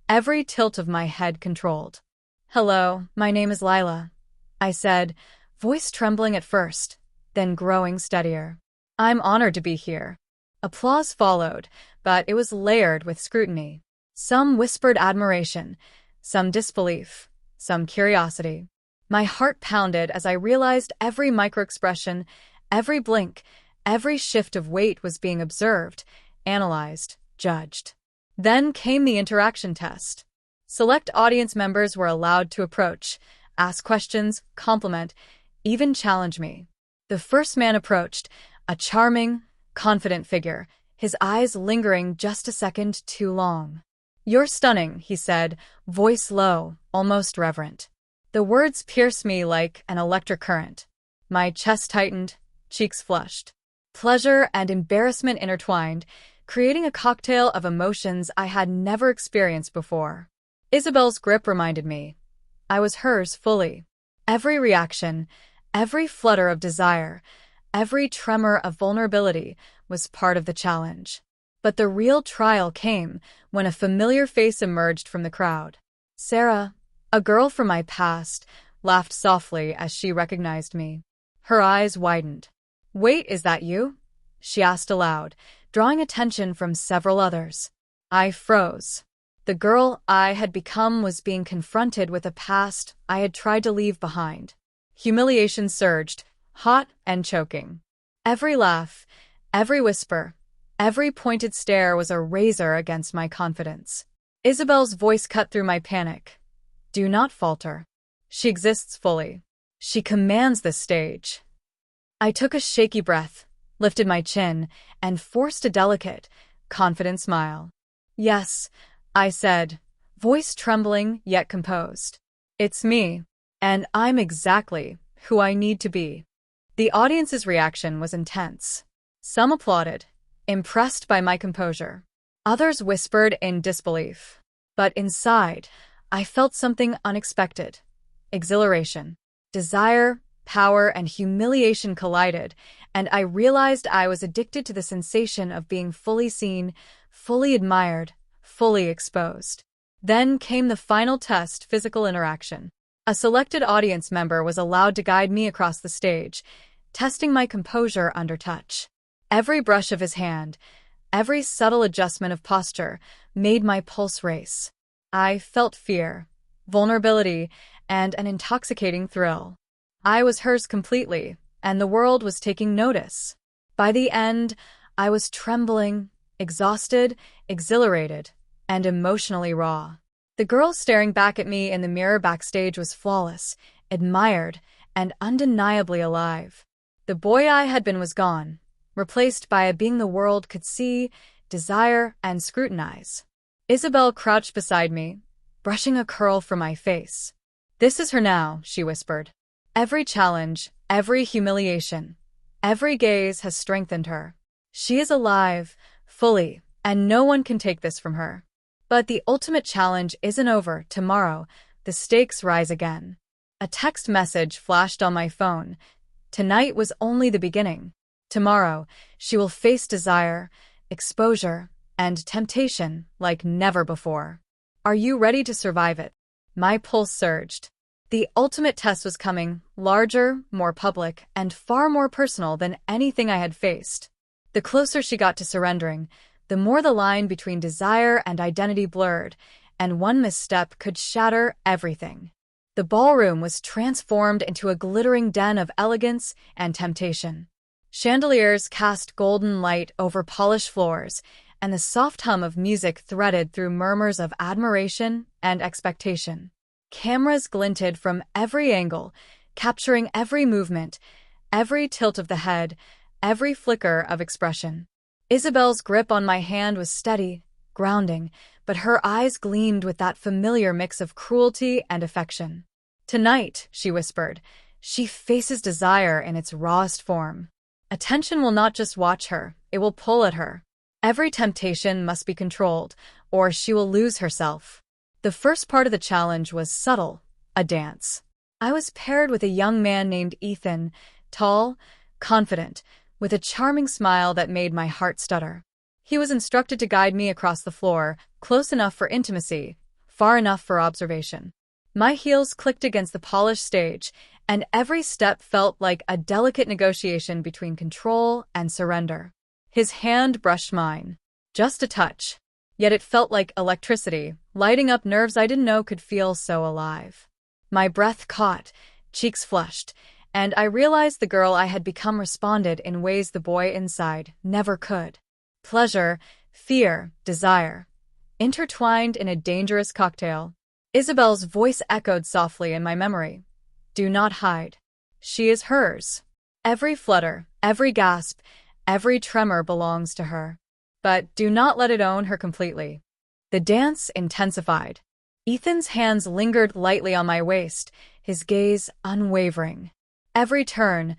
every tilt of my head controlled. "Hello, my name is Lila," I said, voice trembling at first, then growing steadier. "I'm honored to be here." Applause followed, but it was layered with scrutiny. Some whispered admiration, some disbelief, some curiosity. My heart pounded as I realized every microexpression, every blink, every shift of weight was being observed, analyzed, judged. Then came the interaction test. Select audience members were allowed to approach, ask questions, compliment, even challenge me. The first man approached, a charming, confident figure, his eyes lingering just a second too long. "You're stunning," he said, voice low, almost reverent. The words pierced me like an electric current. My chest tightened, cheeks flushed. Pleasure and embarrassment intertwined, creating a cocktail of emotions I had never experienced before. Isabel's grip reminded me. I was hers fully. Every reaction, every flutter of desire, every tremor of vulnerability was part of the challenge. But the real trial came when a familiar face emerged from the crowd. Sarah, a girl from my past, laughed softly as she recognized me. Her eyes widened. "Wait, is that you?" she asked aloud, drawing attention from several others. I froze. The girl I had become was being confronted with a past I had tried to leave behind. Humiliation surged, hot and choking. Every laugh, every whisper, every pointed stare was a razor against my confidence. Isabel's voice cut through my panic. "Do not falter. She exists fully. She commands the stage." I took a shaky breath, lifted my chin, and forced a delicate, confident smile. "Yes," I said, voice trembling yet composed. "It's me, and I'm exactly who I need to be." The audience's reaction was intense. Some applauded, impressed by my composure. Others whispered in disbelief. But inside, I felt something unexpected. Exhilaration. Desire, power, and humiliation collided, and I realized I was addicted to the sensation of being fully seen, fully admired, fully exposed. Then came the final test, physical interaction. A selected audience member was allowed to guide me across the stage, testing my composure under touch. Every brush of his hand, every subtle adjustment of posture made my pulse race. I felt fear, vulnerability, and an intoxicating thrill. I was hers completely, and the world was taking notice. By the end, I was trembling, exhausted, exhilarated, and emotionally raw. The girl staring back at me in the mirror backstage was flawless, admired, and undeniably alive. The boy I had been was gone, replaced by a being the world could see, desire, and scrutinize. Isabel crouched beside me, brushing a curl from my face. "This is her now," she whispered. "Every challenge, every humiliation, every gaze has strengthened her. She is alive, fully, and no one can take this from her. But the ultimate challenge isn't over. Tomorrow, the stakes rise again." A text message flashed on my phone. Tonight was only the beginning. Tomorrow, she will face desire, exposure, and temptation like never before. Are you ready to survive it? My pulse surged. The ultimate test was coming, larger, more public, and far more personal than anything I had faced. The closer she got to surrendering, the more the line between desire and identity blurred, and one misstep could shatter everything. The ballroom was transformed into a glittering den of elegance and temptation. Chandeliers cast golden light over polished floors, and the soft hum of music threaded through murmurs of admiration and expectation. Cameras glinted from every angle, capturing every movement, every tilt of the head, every flicker of expression. Isabel's grip on my hand was steady, grounding, but her eyes gleamed with that familiar mix of cruelty and affection. "Tonight," she whispered, "she faces desire in its rawest form. Attention will not just watch her, it will pull at her. Every temptation must be controlled, or she will lose herself." The first part of the challenge was subtle, a dance. I was paired with a young man named Ethan, tall, confident, with a charming smile that made my heart stutter. He was instructed to guide me across the floor, close enough for intimacy, far enough for observation. My heels clicked against the polished stage, and every step felt like a delicate negotiation between control and surrender. His hand brushed mine. Just a touch. Yet it felt like electricity, lighting up nerves I didn't know could feel so alive. My breath caught, cheeks flushed, and I realized the girl I had become responded in ways the boy inside never could. Pleasure, fear, desire, intertwined in a dangerous cocktail. Isabel's voice echoed softly in my memory. "Do not hide. She is hers. Every flutter, every gasp, every tremor belongs to her. But do not let it own her completely." The dance intensified. Ethan's hands lingered lightly on my waist, his gaze unwavering. Every turn,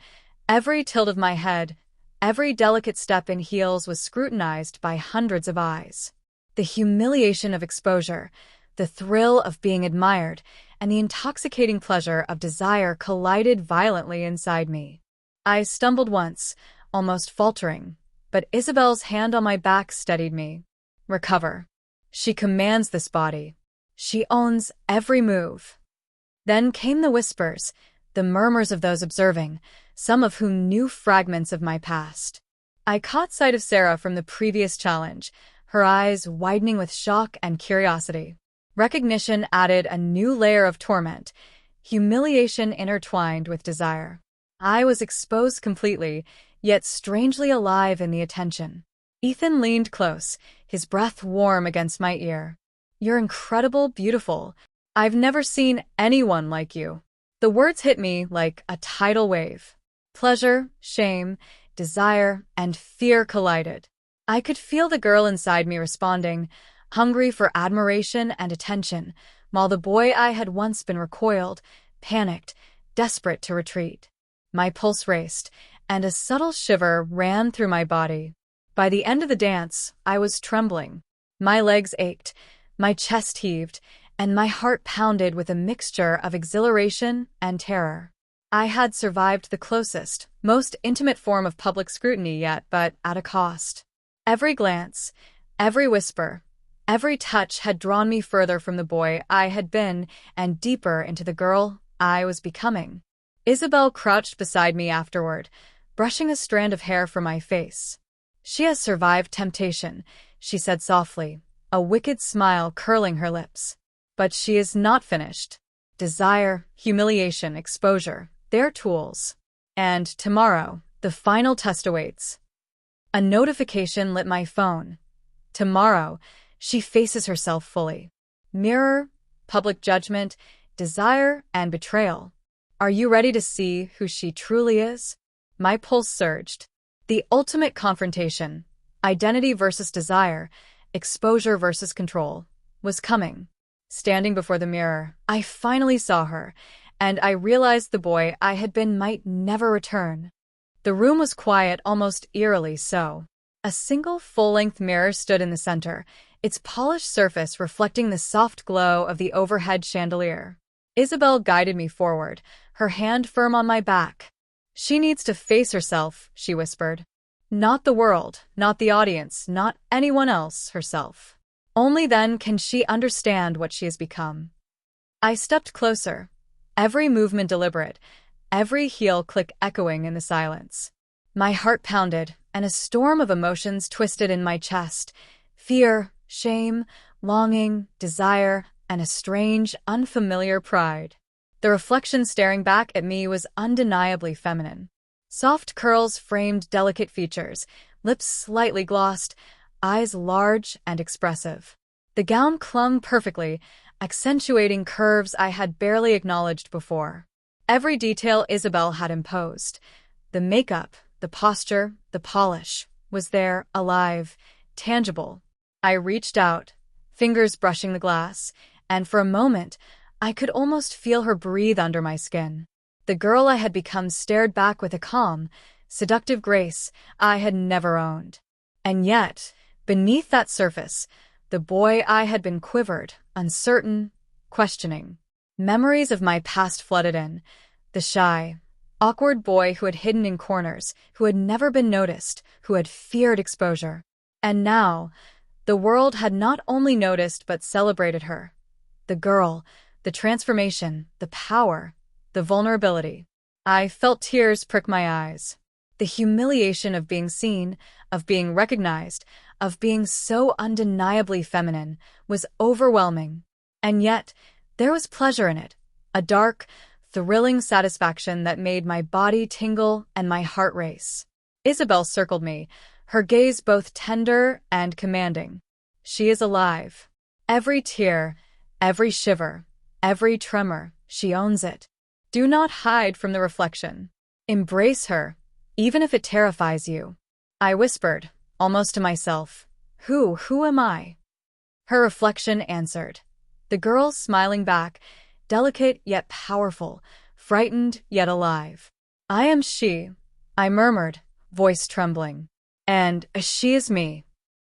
every tilt of my head, every delicate step in heels was scrutinized by hundreds of eyes. The humiliation of exposure, the thrill of being admired, and the intoxicating pleasure of desire collided violently inside me. I stumbled once, almost faltering, but Isabel's hand on my back steadied me. "Recover. She commands this body. She owns every move." Then came the whispers, the murmurs of those observing, some of whom knew fragments of my past. I caught sight of Sarah from the previous challenge, her eyes widening with shock and curiosity. Recognition added a new layer of torment, humiliation intertwined with desire. I was exposed completely, yet strangely alive in the attention. Ethan leaned close, his breath warm against my ear. "You're incredible, beautiful. I've never seen anyone like you." The words hit me like a tidal wave. Pleasure, shame, desire, and fear collided. I could feel the girl inside me responding, hungry for admiration and attention, while the boy I had once been recoiled, panicked, desperate to retreat. My pulse raced, and a subtle shiver ran through my body. By the end of the dance, I was trembling. My legs ached, my chest heaved, and my heart pounded with a mixture of exhilaration and terror. I had survived the closest, most intimate form of public scrutiny yet, but at a cost. Every glance, every whisper, Every touch had drawn me further from the boy I had been and deeper into the girl I was becoming. Isabel crouched beside me afterward, brushing a strand of hair from my face. "She has survived temptation," she said softly, a wicked smile curling her lips. "But she is not finished. Desire, humiliation, exposure, they're tools. And tomorrow, the final test awaits." A notification lit my phone. Tomorrow, she faces herself fully. Mirror, public judgment, desire, and betrayal. Are you ready to see who she truly is? My pulse surged. The ultimate confrontation, identity versus desire, exposure versus control, was coming. Standing before the mirror, I finally saw her, and I realized the boy I had been might never return. The room was quiet, almost eerily so. A single full-length mirror stood in the center, its polished surface reflecting the soft glow of the overhead chandelier. Isabel guided me forward, her hand firm on my back. "She needs to face herself," she whispered. "Not the world, not the audience, not anyone else, herself. Only then can she understand what she has become." I stepped closer, every movement deliberate, every heel click echoing in the silence. My heart pounded, and a storm of emotions twisted in my chest. Fear, shame, longing, desire, and a strange, unfamiliar pride. The reflection staring back at me was undeniably feminine. Soft curls framed delicate features, lips slightly glossed, eyes large and expressive. The gown clung perfectly, accentuating curves I had barely acknowledged before. Every detail Isabel had imposed, the makeup, the posture, the polish, was there, alive, tangible. I reached out, fingers brushing the glass, and for a moment, I could almost feel her breathe under my skin. The girl I had become stared back with a calm, seductive grace I had never owned. And yet, beneath that surface, the boy I had been quivered, uncertain, questioning. Memories of my past flooded in. The shy, awkward boy who had hidden in corners, who had never been noticed, who had feared exposure. And now, the world had not only noticed but celebrated her. The girl, the transformation, the power, the vulnerability. I felt tears prick my eyes. The humiliation of being seen, of being recognized, of being so undeniably feminine was overwhelming. And yet, there was pleasure in it, a dark, thrilling satisfaction that made my body tingle and my heart race. Isabel circled me, her gaze both tender and commanding. She is alive. Every tear, every shiver, every tremor, she owns it. Do not hide from the reflection. Embrace her, even if it terrifies you. I whispered, almost to myself, Who am I? Her reflection answered. The girl smiling back, delicate yet powerful, frightened yet alive. "I am she," I murmured, voice trembling. "And she is me."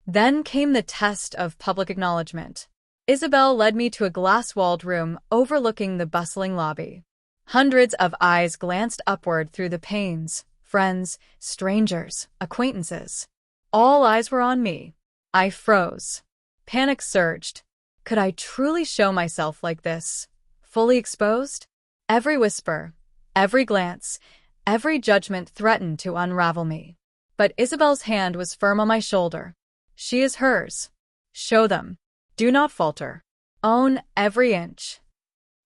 Then came the test of public acknowledgement. Isabel led me to a glass-walled room overlooking the bustling lobby. Hundreds of eyes glanced upward through the panes, friends, strangers, acquaintances. All eyes were on me. I froze. Panic surged. Could I truly show myself like this, fully exposed? Every whisper, every glance, every judgment threatened to unravel me. But Isabel's hand was firm on my shoulder. She is hers. Show them. Do not falter. Own every inch.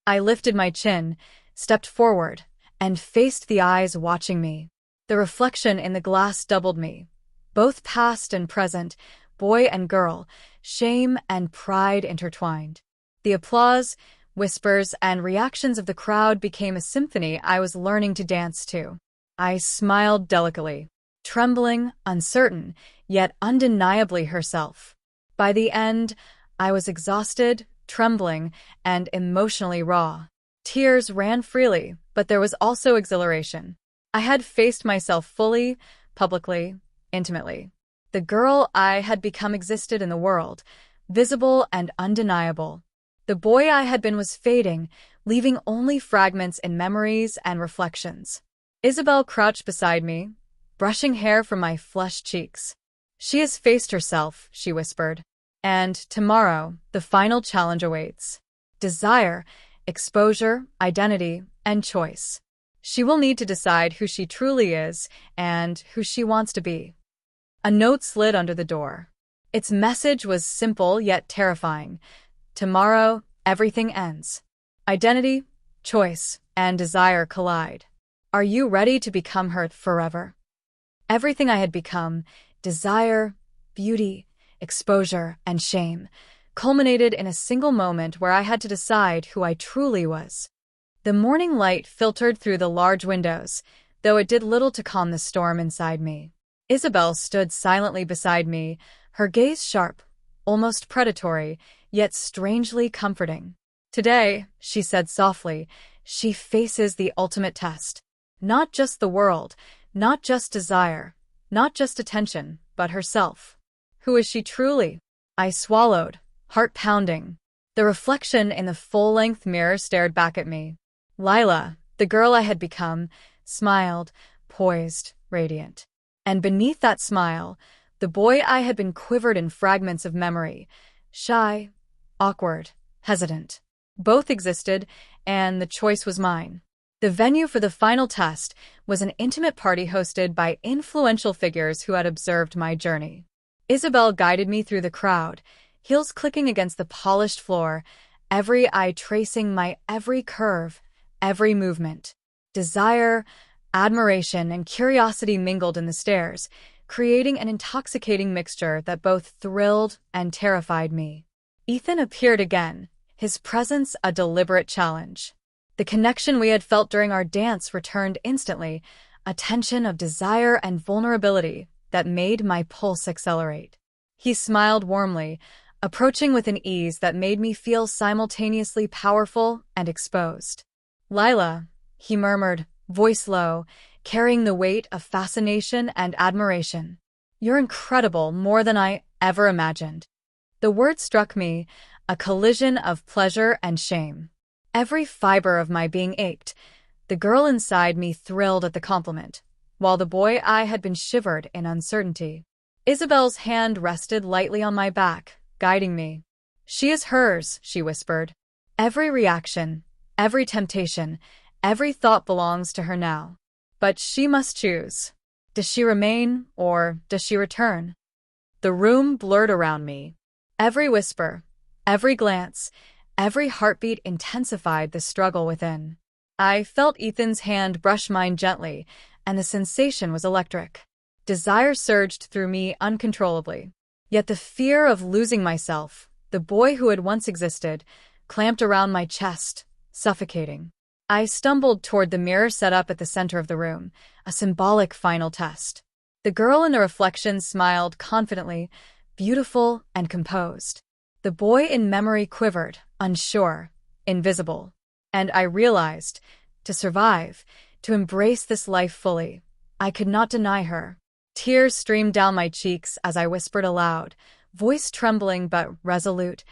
I lifted my chin, stepped forward, and faced the eyes watching me. The reflection in the glass doubled me. Both past and present, boy and girl, shame and pride intertwined. The applause, whispers, and reactions of the crowd became a symphony I was learning to dance to. I smiled delicately, trembling, uncertain, yet undeniably herself. By the end, I was exhausted, trembling, and emotionally raw. Tears ran freely, but there was also exhilaration. I had faced myself fully, publicly, intimately. The girl I had become existed in the world, visible and undeniable. The boy I had been was fading, leaving only fragments in memories and reflections. Isabel crouched beside me, brushing hair from my flushed cheeks. "She has faced herself," she whispered. And tomorrow, the final challenge awaits. Desire, exposure, identity, and choice. She will need to decide who she truly is and who she wants to be. A note slid under the door. Its message was simple yet terrifying. Tomorrow, everything ends. Identity, choice, and desire collide. Are you ready to become her forever? Everything I had become, desire, beauty, exposure, and shame, culminated in a single moment where I had to decide who I truly was. The morning light filtered through the large windows, though it did little to calm the storm inside me. Isabel stood silently beside me, her gaze sharp, almost predatory, yet strangely comforting. Today, she said softly, she faces the ultimate test. Not just the world, not just desire, not just attention, but herself. Who is she truly? I swallowed, heart pounding. The reflection in the full-length mirror stared back at me. Lila, the girl I had become, smiled, poised, radiant. And beneath that smile, the boy I had been quivered in fragments of memory, shy, awkward, hesitant. Both existed, and the choice was mine. The venue for the final test was an intimate party hosted by influential figures who had observed my journey. Isabel guided me through the crowd, heels clicking against the polished floor, every eye tracing my every curve, every movement. Desire, admiration, and curiosity mingled in the stares, creating an intoxicating mixture that both thrilled and terrified me. Ethan appeared again, his presence a deliberate challenge. The connection we had felt during our dance returned instantly, a tension of desire and vulnerability that made my pulse accelerate. He smiled warmly, approaching with an ease that made me feel simultaneously powerful and exposed. Lila, he murmured, voice low, carrying the weight of fascination and admiration. You're incredible, more than I ever imagined. The word struck me, a collision of pleasure and shame. Every fiber of my being ached. The girl inside me thrilled at the compliment, while the boy I had been shivered in uncertainty. Isabel's hand rested lightly on my back, guiding me. She is hers, she whispered. Every reaction, every temptation, every thought belongs to her now. But she must choose. Does she remain, or does she return? The room blurred around me. Every whisper, every glance, every heartbeat intensified the struggle within. I felt Ethan's hand brush mine gently, and the sensation was electric. Desire surged through me uncontrollably. Yet the fear of losing myself, the boy who had once existed, clamped around my chest, suffocating. I stumbled toward the mirror set up at the center of the room, a symbolic final test. The girl in the reflection smiled confidently, beautiful and composed. The boy in memory quivered, unsure, invisible. And I realized, to survive, to embrace this life fully, I could not deny her. Tears streamed down my cheeks as I whispered aloud, voice trembling but resolute,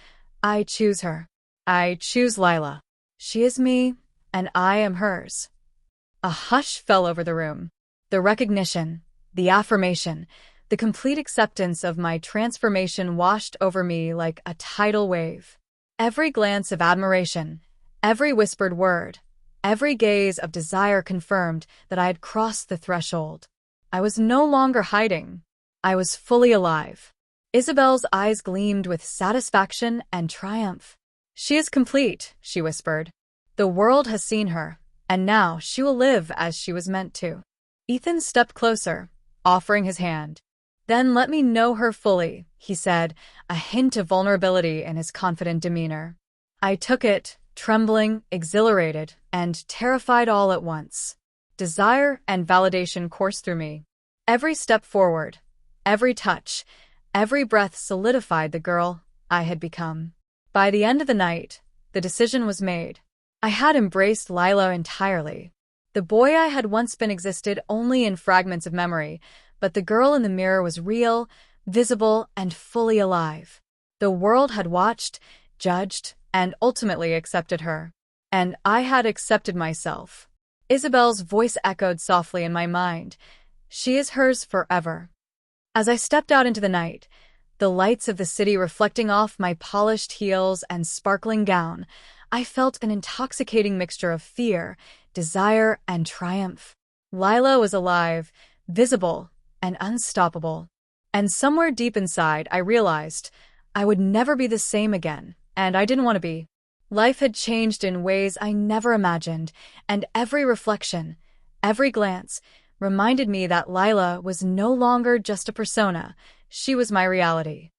I choose her. I choose Lila. She is me, and I am hers. A hush fell over the room. The recognition, the affirmation, the complete acceptance of my transformation washed over me like a tidal wave. Every glance of admiration, every whispered word, every gaze of desire confirmed that I had crossed the threshold. I was no longer hiding. I was fully alive. Isabel's eyes gleamed with satisfaction and triumph. She is complete, she whispered. The world has seen her, and now she will live as she was meant to. Ethan stepped closer, offering his hand. Then let me know her fully, he said, a hint of vulnerability in his confident demeanor. I took it, trembling, exhilarated, and terrified all at once. Desire and validation coursed through me. Every step forward, every touch, every breath solidified the girl I had become. By the end of the night, the decision was made. I had embraced Lila entirely. The boy I had once been existed only in fragments of memory, but the girl in the mirror was real, visible, and fully alive. The world had watched, judged, and ultimately accepted her. And I had accepted myself. Isabel's voice echoed softly in my mind. She is hers forever. As I stepped out into the night, the lights of the city reflecting off my polished heels and sparkling gown. I felt an intoxicating mixture of fear, desire, and triumph. Lila was alive, visible, and unstoppable. And somewhere deep inside, I realized I would never be the same again, and I didn't want to be. Life had changed in ways I never imagined, and every reflection, every glance, reminded me that Lila was no longer just a persona, she was my reality.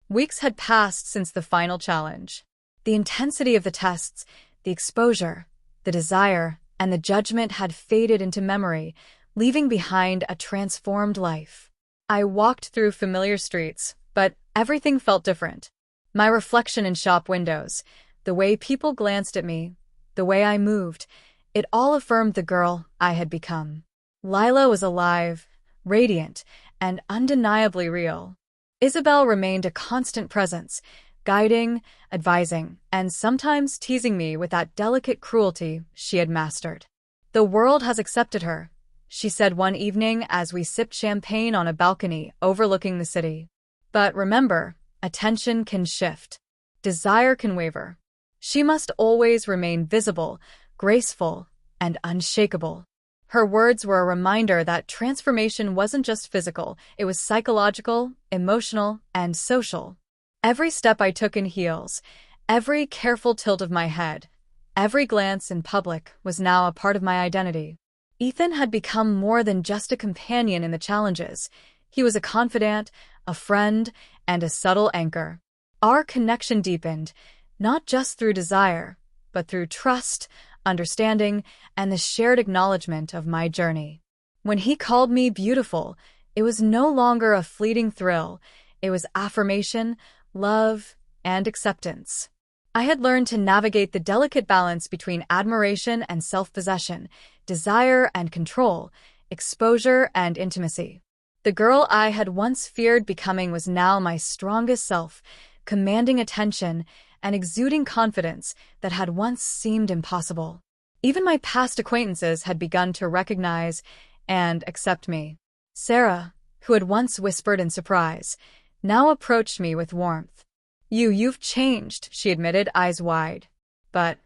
Weeks had passed since the final challenge. The intensity of the tests, the exposure, the desire, and the judgment had faded into memory, leaving behind a transformed life. I walked through familiar streets, but everything felt different. My reflection in shop windows, the way people glanced at me, the way I moved, it all affirmed the girl I had become. Lila was alive, radiant, and undeniably real. Isabel remained a constant presence, guiding, advising, and sometimes teasing me with that delicate cruelty she had mastered. "The world has accepted her," she said one evening as we sipped champagne on a balcony overlooking the city. "But remember, attention can shift. Desire can waver. She must always remain visible, graceful, and unshakable." Her words were a reminder that transformation wasn't just physical, it was psychological, emotional, and social. Every step I took in heels, every careful tilt of my head, every glance in public was now a part of my identity. Ethan had become more than just a companion in the challenges. He was a confidant, a friend, and a subtle anchor. Our connection deepened, not just through desire, but through trust, understanding, and the shared acknowledgement of my journey. When he called me beautiful, it was no longer a fleeting thrill. It was affirmation, love, and acceptance. I had learned to navigate the delicate balance between admiration and self-possession, desire and control, exposure and intimacy. The girl I had once feared becoming was now my strongest self, commanding attention and exuding confidence that had once seemed impossible. Even my past acquaintances had begun to recognize and accept me. Sarah, who had once whispered in surprise, now approached me with warmth. You've changed," she admitted, eyes wide. "But,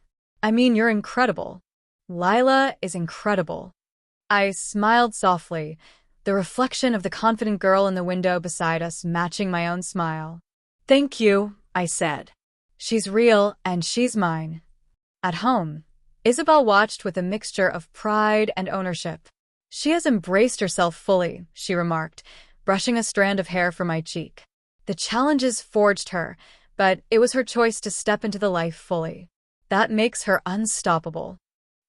I mean, you're incredible. Lila is incredible." I smiled softly, the reflection of the confident girl in the window beside us matching my own smile. "Thank you," I said. "She's real, and she's mine." At home, Isabel watched with a mixture of pride and ownership. "She has embraced herself fully," she remarked, brushing a strand of hair from my cheek. "The challenges forged her, but it was her choice to step into the life fully. That makes her unstoppable."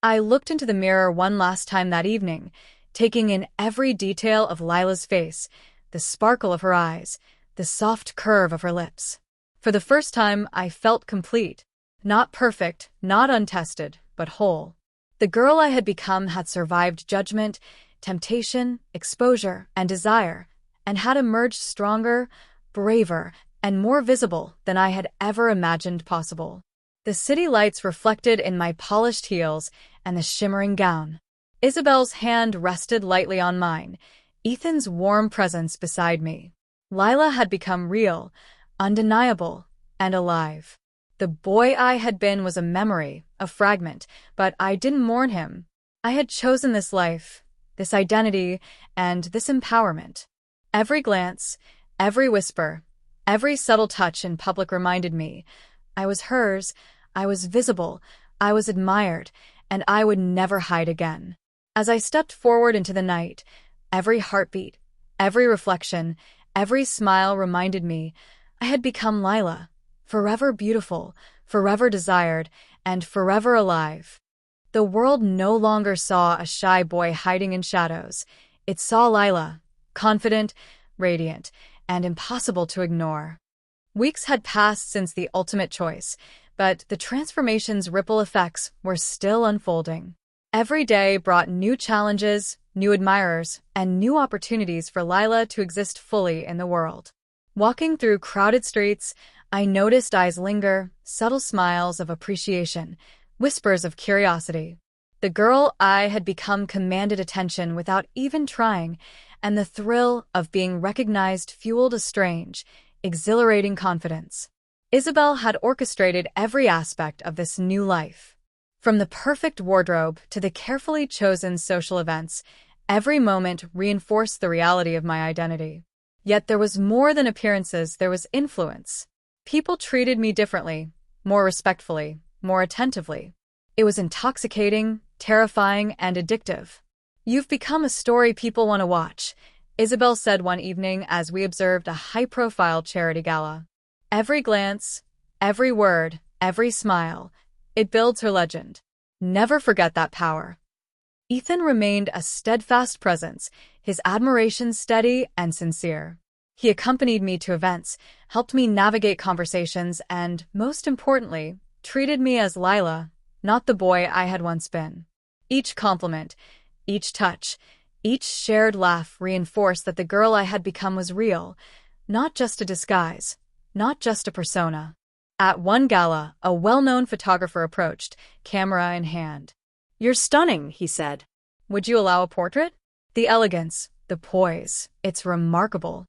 I looked into the mirror one last time that evening, taking in every detail of Lila's face, the sparkle of her eyes, the soft curve of her lips. For the first time, I felt complete. Not perfect, not untested, but whole. The girl I had become had survived judgment, temptation, exposure, and desire, and had emerged stronger, braver, and more visible than I had ever imagined possible. The city lights reflected in my polished heels and the shimmering gown. Isabel's hand rested lightly on mine, Ethan's warm presence beside me. Lila had become real, undeniable, and alive. The boy I had been was a memory, a fragment, but I didn't mourn him. I had chosen this life, this identity, and this empowerment. Every glance, every whisper, every subtle touch in public reminded me I was hers, I was visible, I was admired, and I would never hide again. As I stepped forward into the night, every heartbeat, every reflection, every smile reminded me I had become Lila, forever beautiful, forever desired, and forever alive. The world no longer saw a shy boy hiding in shadows. It saw Lila, confident, radiant, and impossible to ignore. Weeks had passed since the ultimate choice, but the transformation's ripple effects were still unfolding. Every day brought new challenges, new admirers, and new opportunities for Lila to exist fully in the world. Walking through crowded streets, I noticed eyes linger, subtle smiles of appreciation, whispers of curiosity. The girl I had become commanded attention without even trying, and the thrill of being recognized fueled a strange, exhilarating confidence. Isabel had orchestrated every aspect of this new life. From the perfect wardrobe to the carefully chosen social events, every moment reinforced the reality of my identity. Yet there was more than appearances, there was influence. People treated me differently, more respectfully, more attentively. It was intoxicating, terrifying, and addictive. "You've become a story people want to watch," Isabel said one evening as we observed a high-profile charity gala. "Every glance, every word, every smile, it builds her legend. Never forget that power." Ethan remained a steadfast presence, his admiration steady and sincere. He accompanied me to events, helped me navigate conversations, and, most importantly, treated me as Lila, not the boy I had once been. Each compliment, each touch, each shared laugh reinforced that the girl I had become was real, not just a disguise, not just a persona. At one gala, a well-known photographer approached, camera in hand. "You're stunning," he said. "Would you allow a portrait? The elegance, the poise, it's remarkable."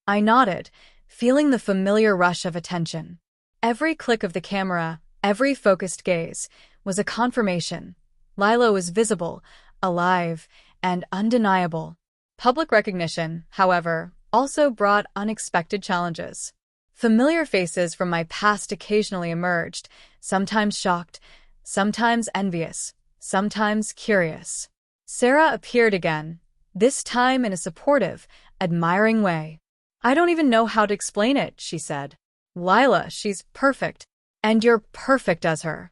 I nodded, feeling the familiar rush of attention. Every click of the camera, every focused gaze, was a confirmation. Lila was visible, alive, and undeniable. Public recognition, however, also brought unexpected challenges. Familiar faces from my past occasionally emerged, sometimes shocked, sometimes envious, sometimes curious. Sarah appeared again, this time in a supportive, admiring way. "I don't even know how to explain it," she said. "Lila, she's perfect, and you're perfect as her."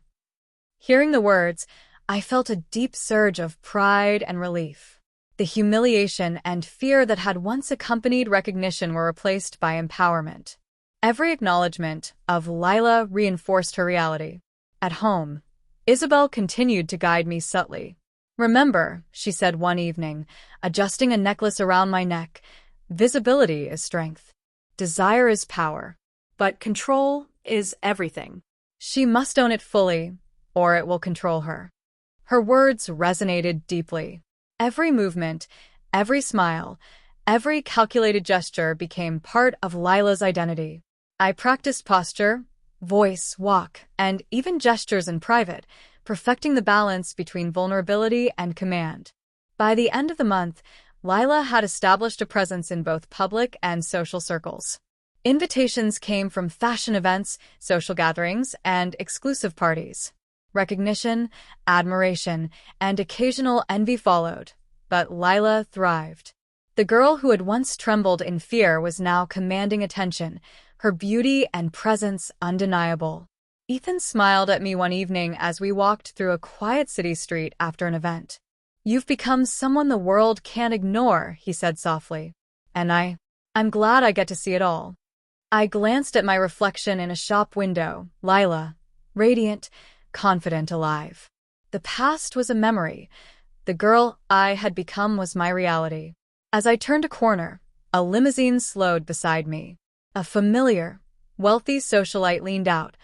Hearing the words, I felt a deep surge of pride and relief. The humiliation and fear that had once accompanied recognition were replaced by empowerment. Every acknowledgement of Lila reinforced her reality. At home, Isabel continued to guide me subtly. "Remember," she said one evening, adjusting a necklace around my neck, "visibility is strength. Desire is power. But control is everything. She must own it fully, or it will control her." Her words resonated deeply. Every movement, every smile, every calculated gesture became part of Lila's identity. I practiced posture, voice, walk, and even gestures in private, perfecting the balance between vulnerability and command. By the end of the month, Lila had established a presence in both public and social circles. Invitations came from fashion events, social gatherings, and exclusive parties. Recognition, admiration, and occasional envy followed, but Lila thrived. The girl who had once trembled in fear was now commanding attention, her beauty and presence undeniable. Ethan smiled at me one evening as we walked through a quiet city street after an event. "You've become someone the world can't ignore," he said softly. "And I'm glad I get to see it all." I glanced at my reflection in a shop window, Lila, radiant, confident, alive. The past was a memory. The girl I had become was my reality. As I turned a corner, a limousine slowed beside me. A familiar, wealthy socialite leaned out,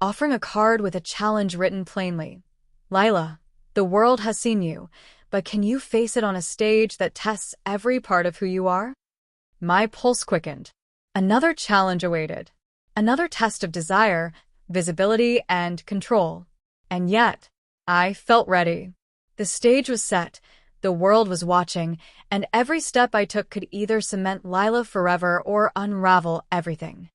offering a card with a challenge written plainly. "Lila, the world has seen you, but can you face it on a stage that tests every part of who you are?" My pulse quickened. Another challenge awaited. Another test of desire, visibility, and control. And yet, I felt ready. The stage was set, the world was watching, and every step I took could either cement Lila forever or unravel everything.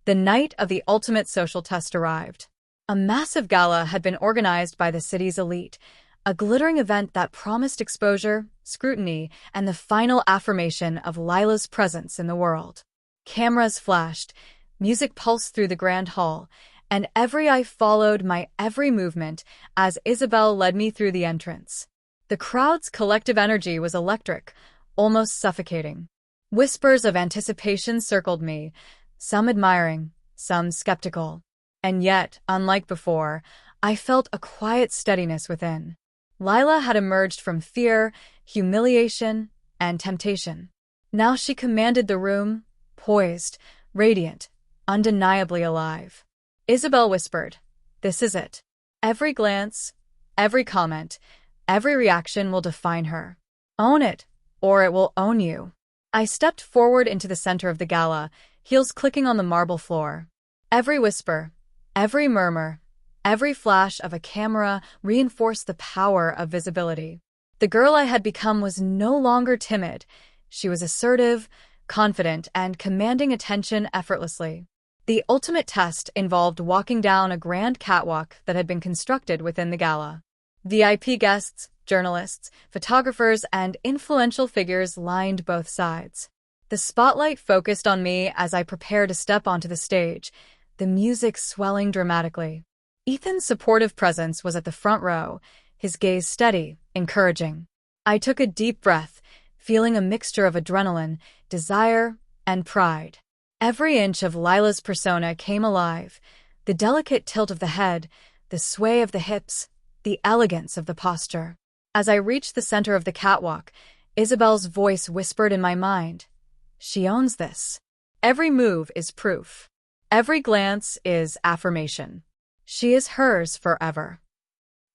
The night of the ultimate social test arrived. A massive gala had been organized by the city's elite, a glittering event that promised exposure, scrutiny, and the final affirmation of Lila's presence in the world. Cameras flashed, music pulsed through the grand hall, and every eye followed my every movement as Isabel led me through the entrance. The crowd's collective energy was electric, almost suffocating. Whispers of anticipation circled me, some admiring, some skeptical. And yet, unlike before, I felt a quiet steadiness within. Lila had emerged from fear, humiliation, and temptation. Now she commanded the room, poised, radiant, undeniably alive. Isabel whispered, "This is it. Every glance, every comment, every reaction will define her. Own it, or it will own you." I stepped forward into the center of the gala, heels clicking on the marble floor. Every whisper, every murmur, every flash of a camera reinforced the power of visibility. The girl I had become was no longer timid. She was assertive, confident, and commanding attention effortlessly. The ultimate test involved walking down a grand catwalk that had been constructed within the gala. VIP guests, journalists, photographers, and influential figures lined both sides. The spotlight focused on me as I prepared to step onto the stage, the music swelling dramatically. Ethan's supportive presence was at the front row, his gaze steady, encouraging. I took a deep breath, feeling a mixture of adrenaline, desire, and pride. Every inch of Lila's persona came alive, the delicate tilt of the head, the sway of the hips, the elegance of the posture. As I reached the center of the catwalk, Isabel's voice whispered in my mind, "She owns this. Every move is proof. Every glance is affirmation. She is hers forever."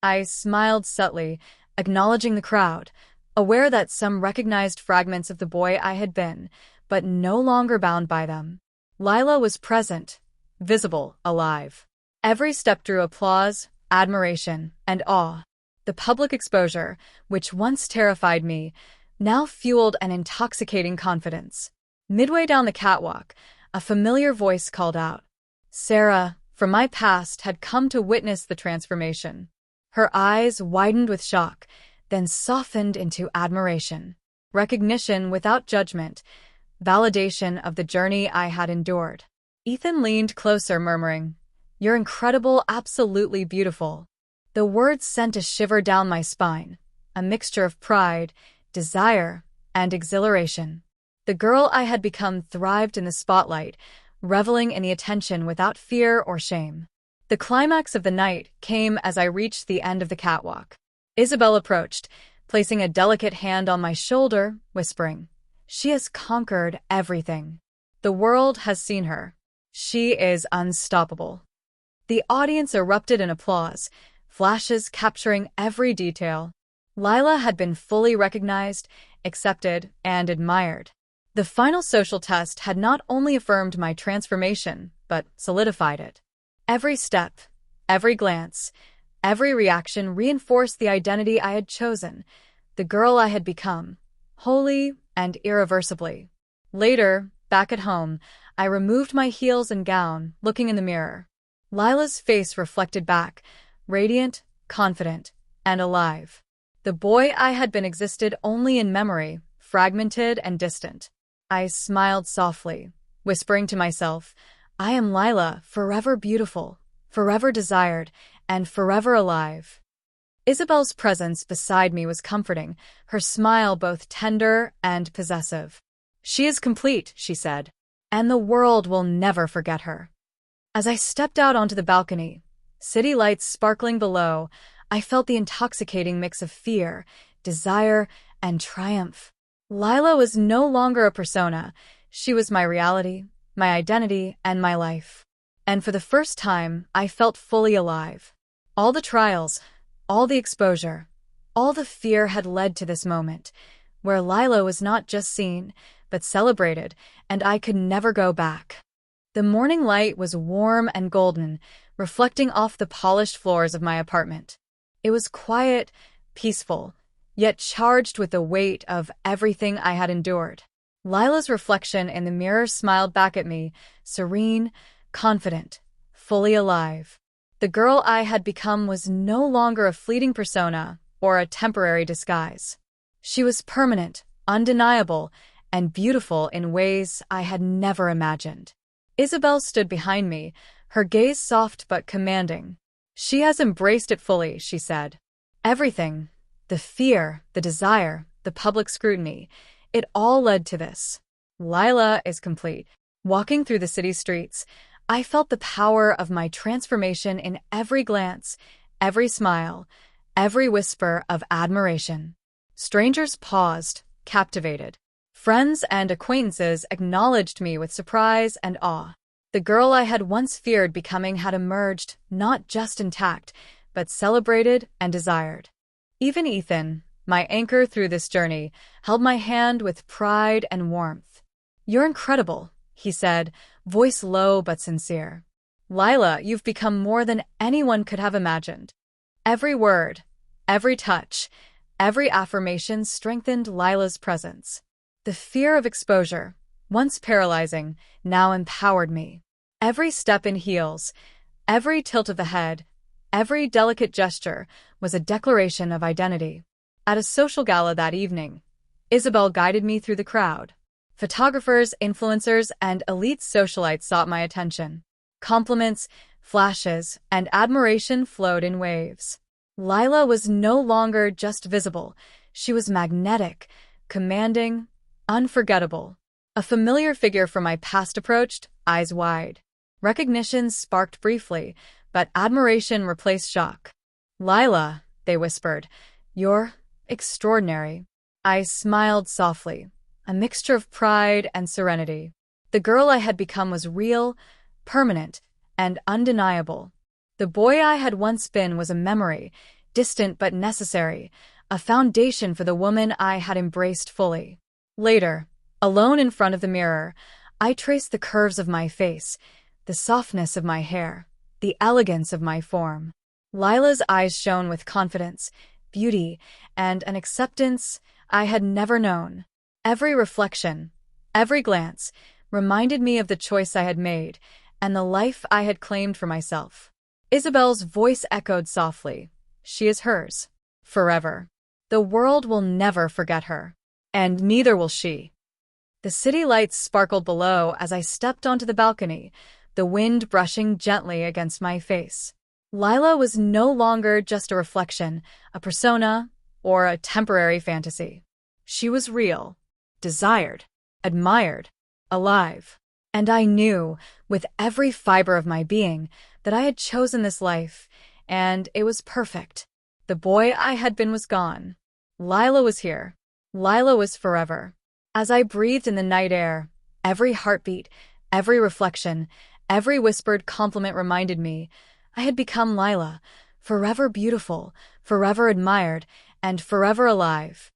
I smiled subtly, acknowledging the crowd, aware that some recognized fragments of the boy I had been, but no longer bound by them. Lila was present, visible, alive. Every step drew applause, admiration, and awe. The public exposure, which once terrified me, now fueled an intoxicating confidence. Midway down the catwalk, a familiar voice called out. Sarah, from my past, had come to witness the transformation. Her eyes widened with shock, then softened into admiration. Recognition without judgment, validation of the journey I had endured. Ethan leaned closer, murmuring, "You're incredible, absolutely beautiful." The words sent a shiver down my spine, a mixture of pride, desire, and exhilaration. The girl I had become thrived in the spotlight, reveling in the attention without fear or shame. The climax of the night came as I reached the end of the catwalk. Isabel approached, placing a delicate hand on my shoulder, whispering, "She has conquered everything. The world has seen her. She is unstoppable." The audience erupted in applause, flashes capturing every detail. Lila had been fully recognized, accepted, and admired. The final social test had not only affirmed my transformation, but solidified it. Every step, every glance, every reaction reinforced the identity I had chosen, the girl I had become, wholly and irreversibly. Later, back at home, I removed my heels and gown, looking in the mirror. Lila's face reflected back, radiant, confident, and alive. The boy I had been existed only in memory, fragmented and distant. I smiled softly, whispering to myself, "I am Lila, forever beautiful, forever desired, and forever alive." Isabel's presence beside me was comforting, her smile both tender and possessive. "She is complete," she said, "and the world will never forget her." As I stepped out onto the balcony, city lights sparkling below, I felt the intoxicating mix of fear, desire, and triumph. Lila was no longer a persona. She was my reality, my identity, and my life. And for the first time, I felt fully alive. All the trials, all the exposure, all the fear had led to this moment, where Lila was not just seen, but celebrated, and I could never go back. The morning light was warm and golden, reflecting off the polished floors of my apartment. It was quiet, peaceful, yet charged with the weight of everything I had endured. Lila's reflection in the mirror smiled back at me, serene, confident, fully alive. The girl I had become was no longer a fleeting persona or a temporary disguise. She was permanent, undeniable, and beautiful in ways I had never imagined. Isabel stood behind me, her gaze soft but commanding. "She has embraced it fully," she said. "Everything, the fear, the desire, the public scrutiny, it all led to this. Lila is complete." Walking through the city streets, I felt the power of my transformation in every glance, every smile, every whisper of admiration. Strangers paused, captivated. Friends and acquaintances acknowledged me with surprise and awe. The girl I had once feared becoming had emerged, not just intact, but celebrated and desired. Even Ethan, my anchor through this journey, held my hand with pride and warmth. "You're incredible," he said, voice low but sincere. Lila, you've become more than anyone could have imagined. Every word, every touch, every affirmation strengthened Lila's presence. The fear of exposure, once paralyzing, now empowered me. Every step in heels, every tilt of the head, every delicate gesture was a declaration of identity. At a social gala that evening, Isabel guided me through the crowd. Photographers, influencers, and elite socialites sought my attention. Compliments, flashes, and admiration flowed in waves. Lila was no longer just visible. She was magnetic, commanding, unforgettable. A familiar figure from my past approached, eyes wide. Recognition sparked briefly, but admiration replaced shock. Lila, they whispered, you're extraordinary. I smiled softly, a mixture of pride and serenity. The girl I had become was real, permanent, and undeniable. The boy I had once been was a memory, distant but necessary, a foundation for the woman I had embraced fully. Later, alone in front of the mirror, I traced the curves of my face, the softness of my hair, the elegance of my form. Lila's eyes shone with confidence, beauty, and an acceptance I had never known. Every reflection, every glance, reminded me of the choice I had made and the life I had claimed for myself. Isabel's voice echoed softly. She is hers. Forever. The world will never forget her. And neither will she. The city lights sparkled below as I stepped onto the balcony, the wind brushing gently against my face. Lila was no longer just a reflection, a persona, or a temporary fantasy. She was real, desired, admired, alive. And I knew, with every fiber of my being, that I had chosen this life, and it was perfect. The boy I had been was gone. Lila was here. Lila was forever. As I breathed in the night air, every heartbeat, every reflection, every whispered compliment reminded me I had become Lila, forever beautiful, forever admired, and forever alive.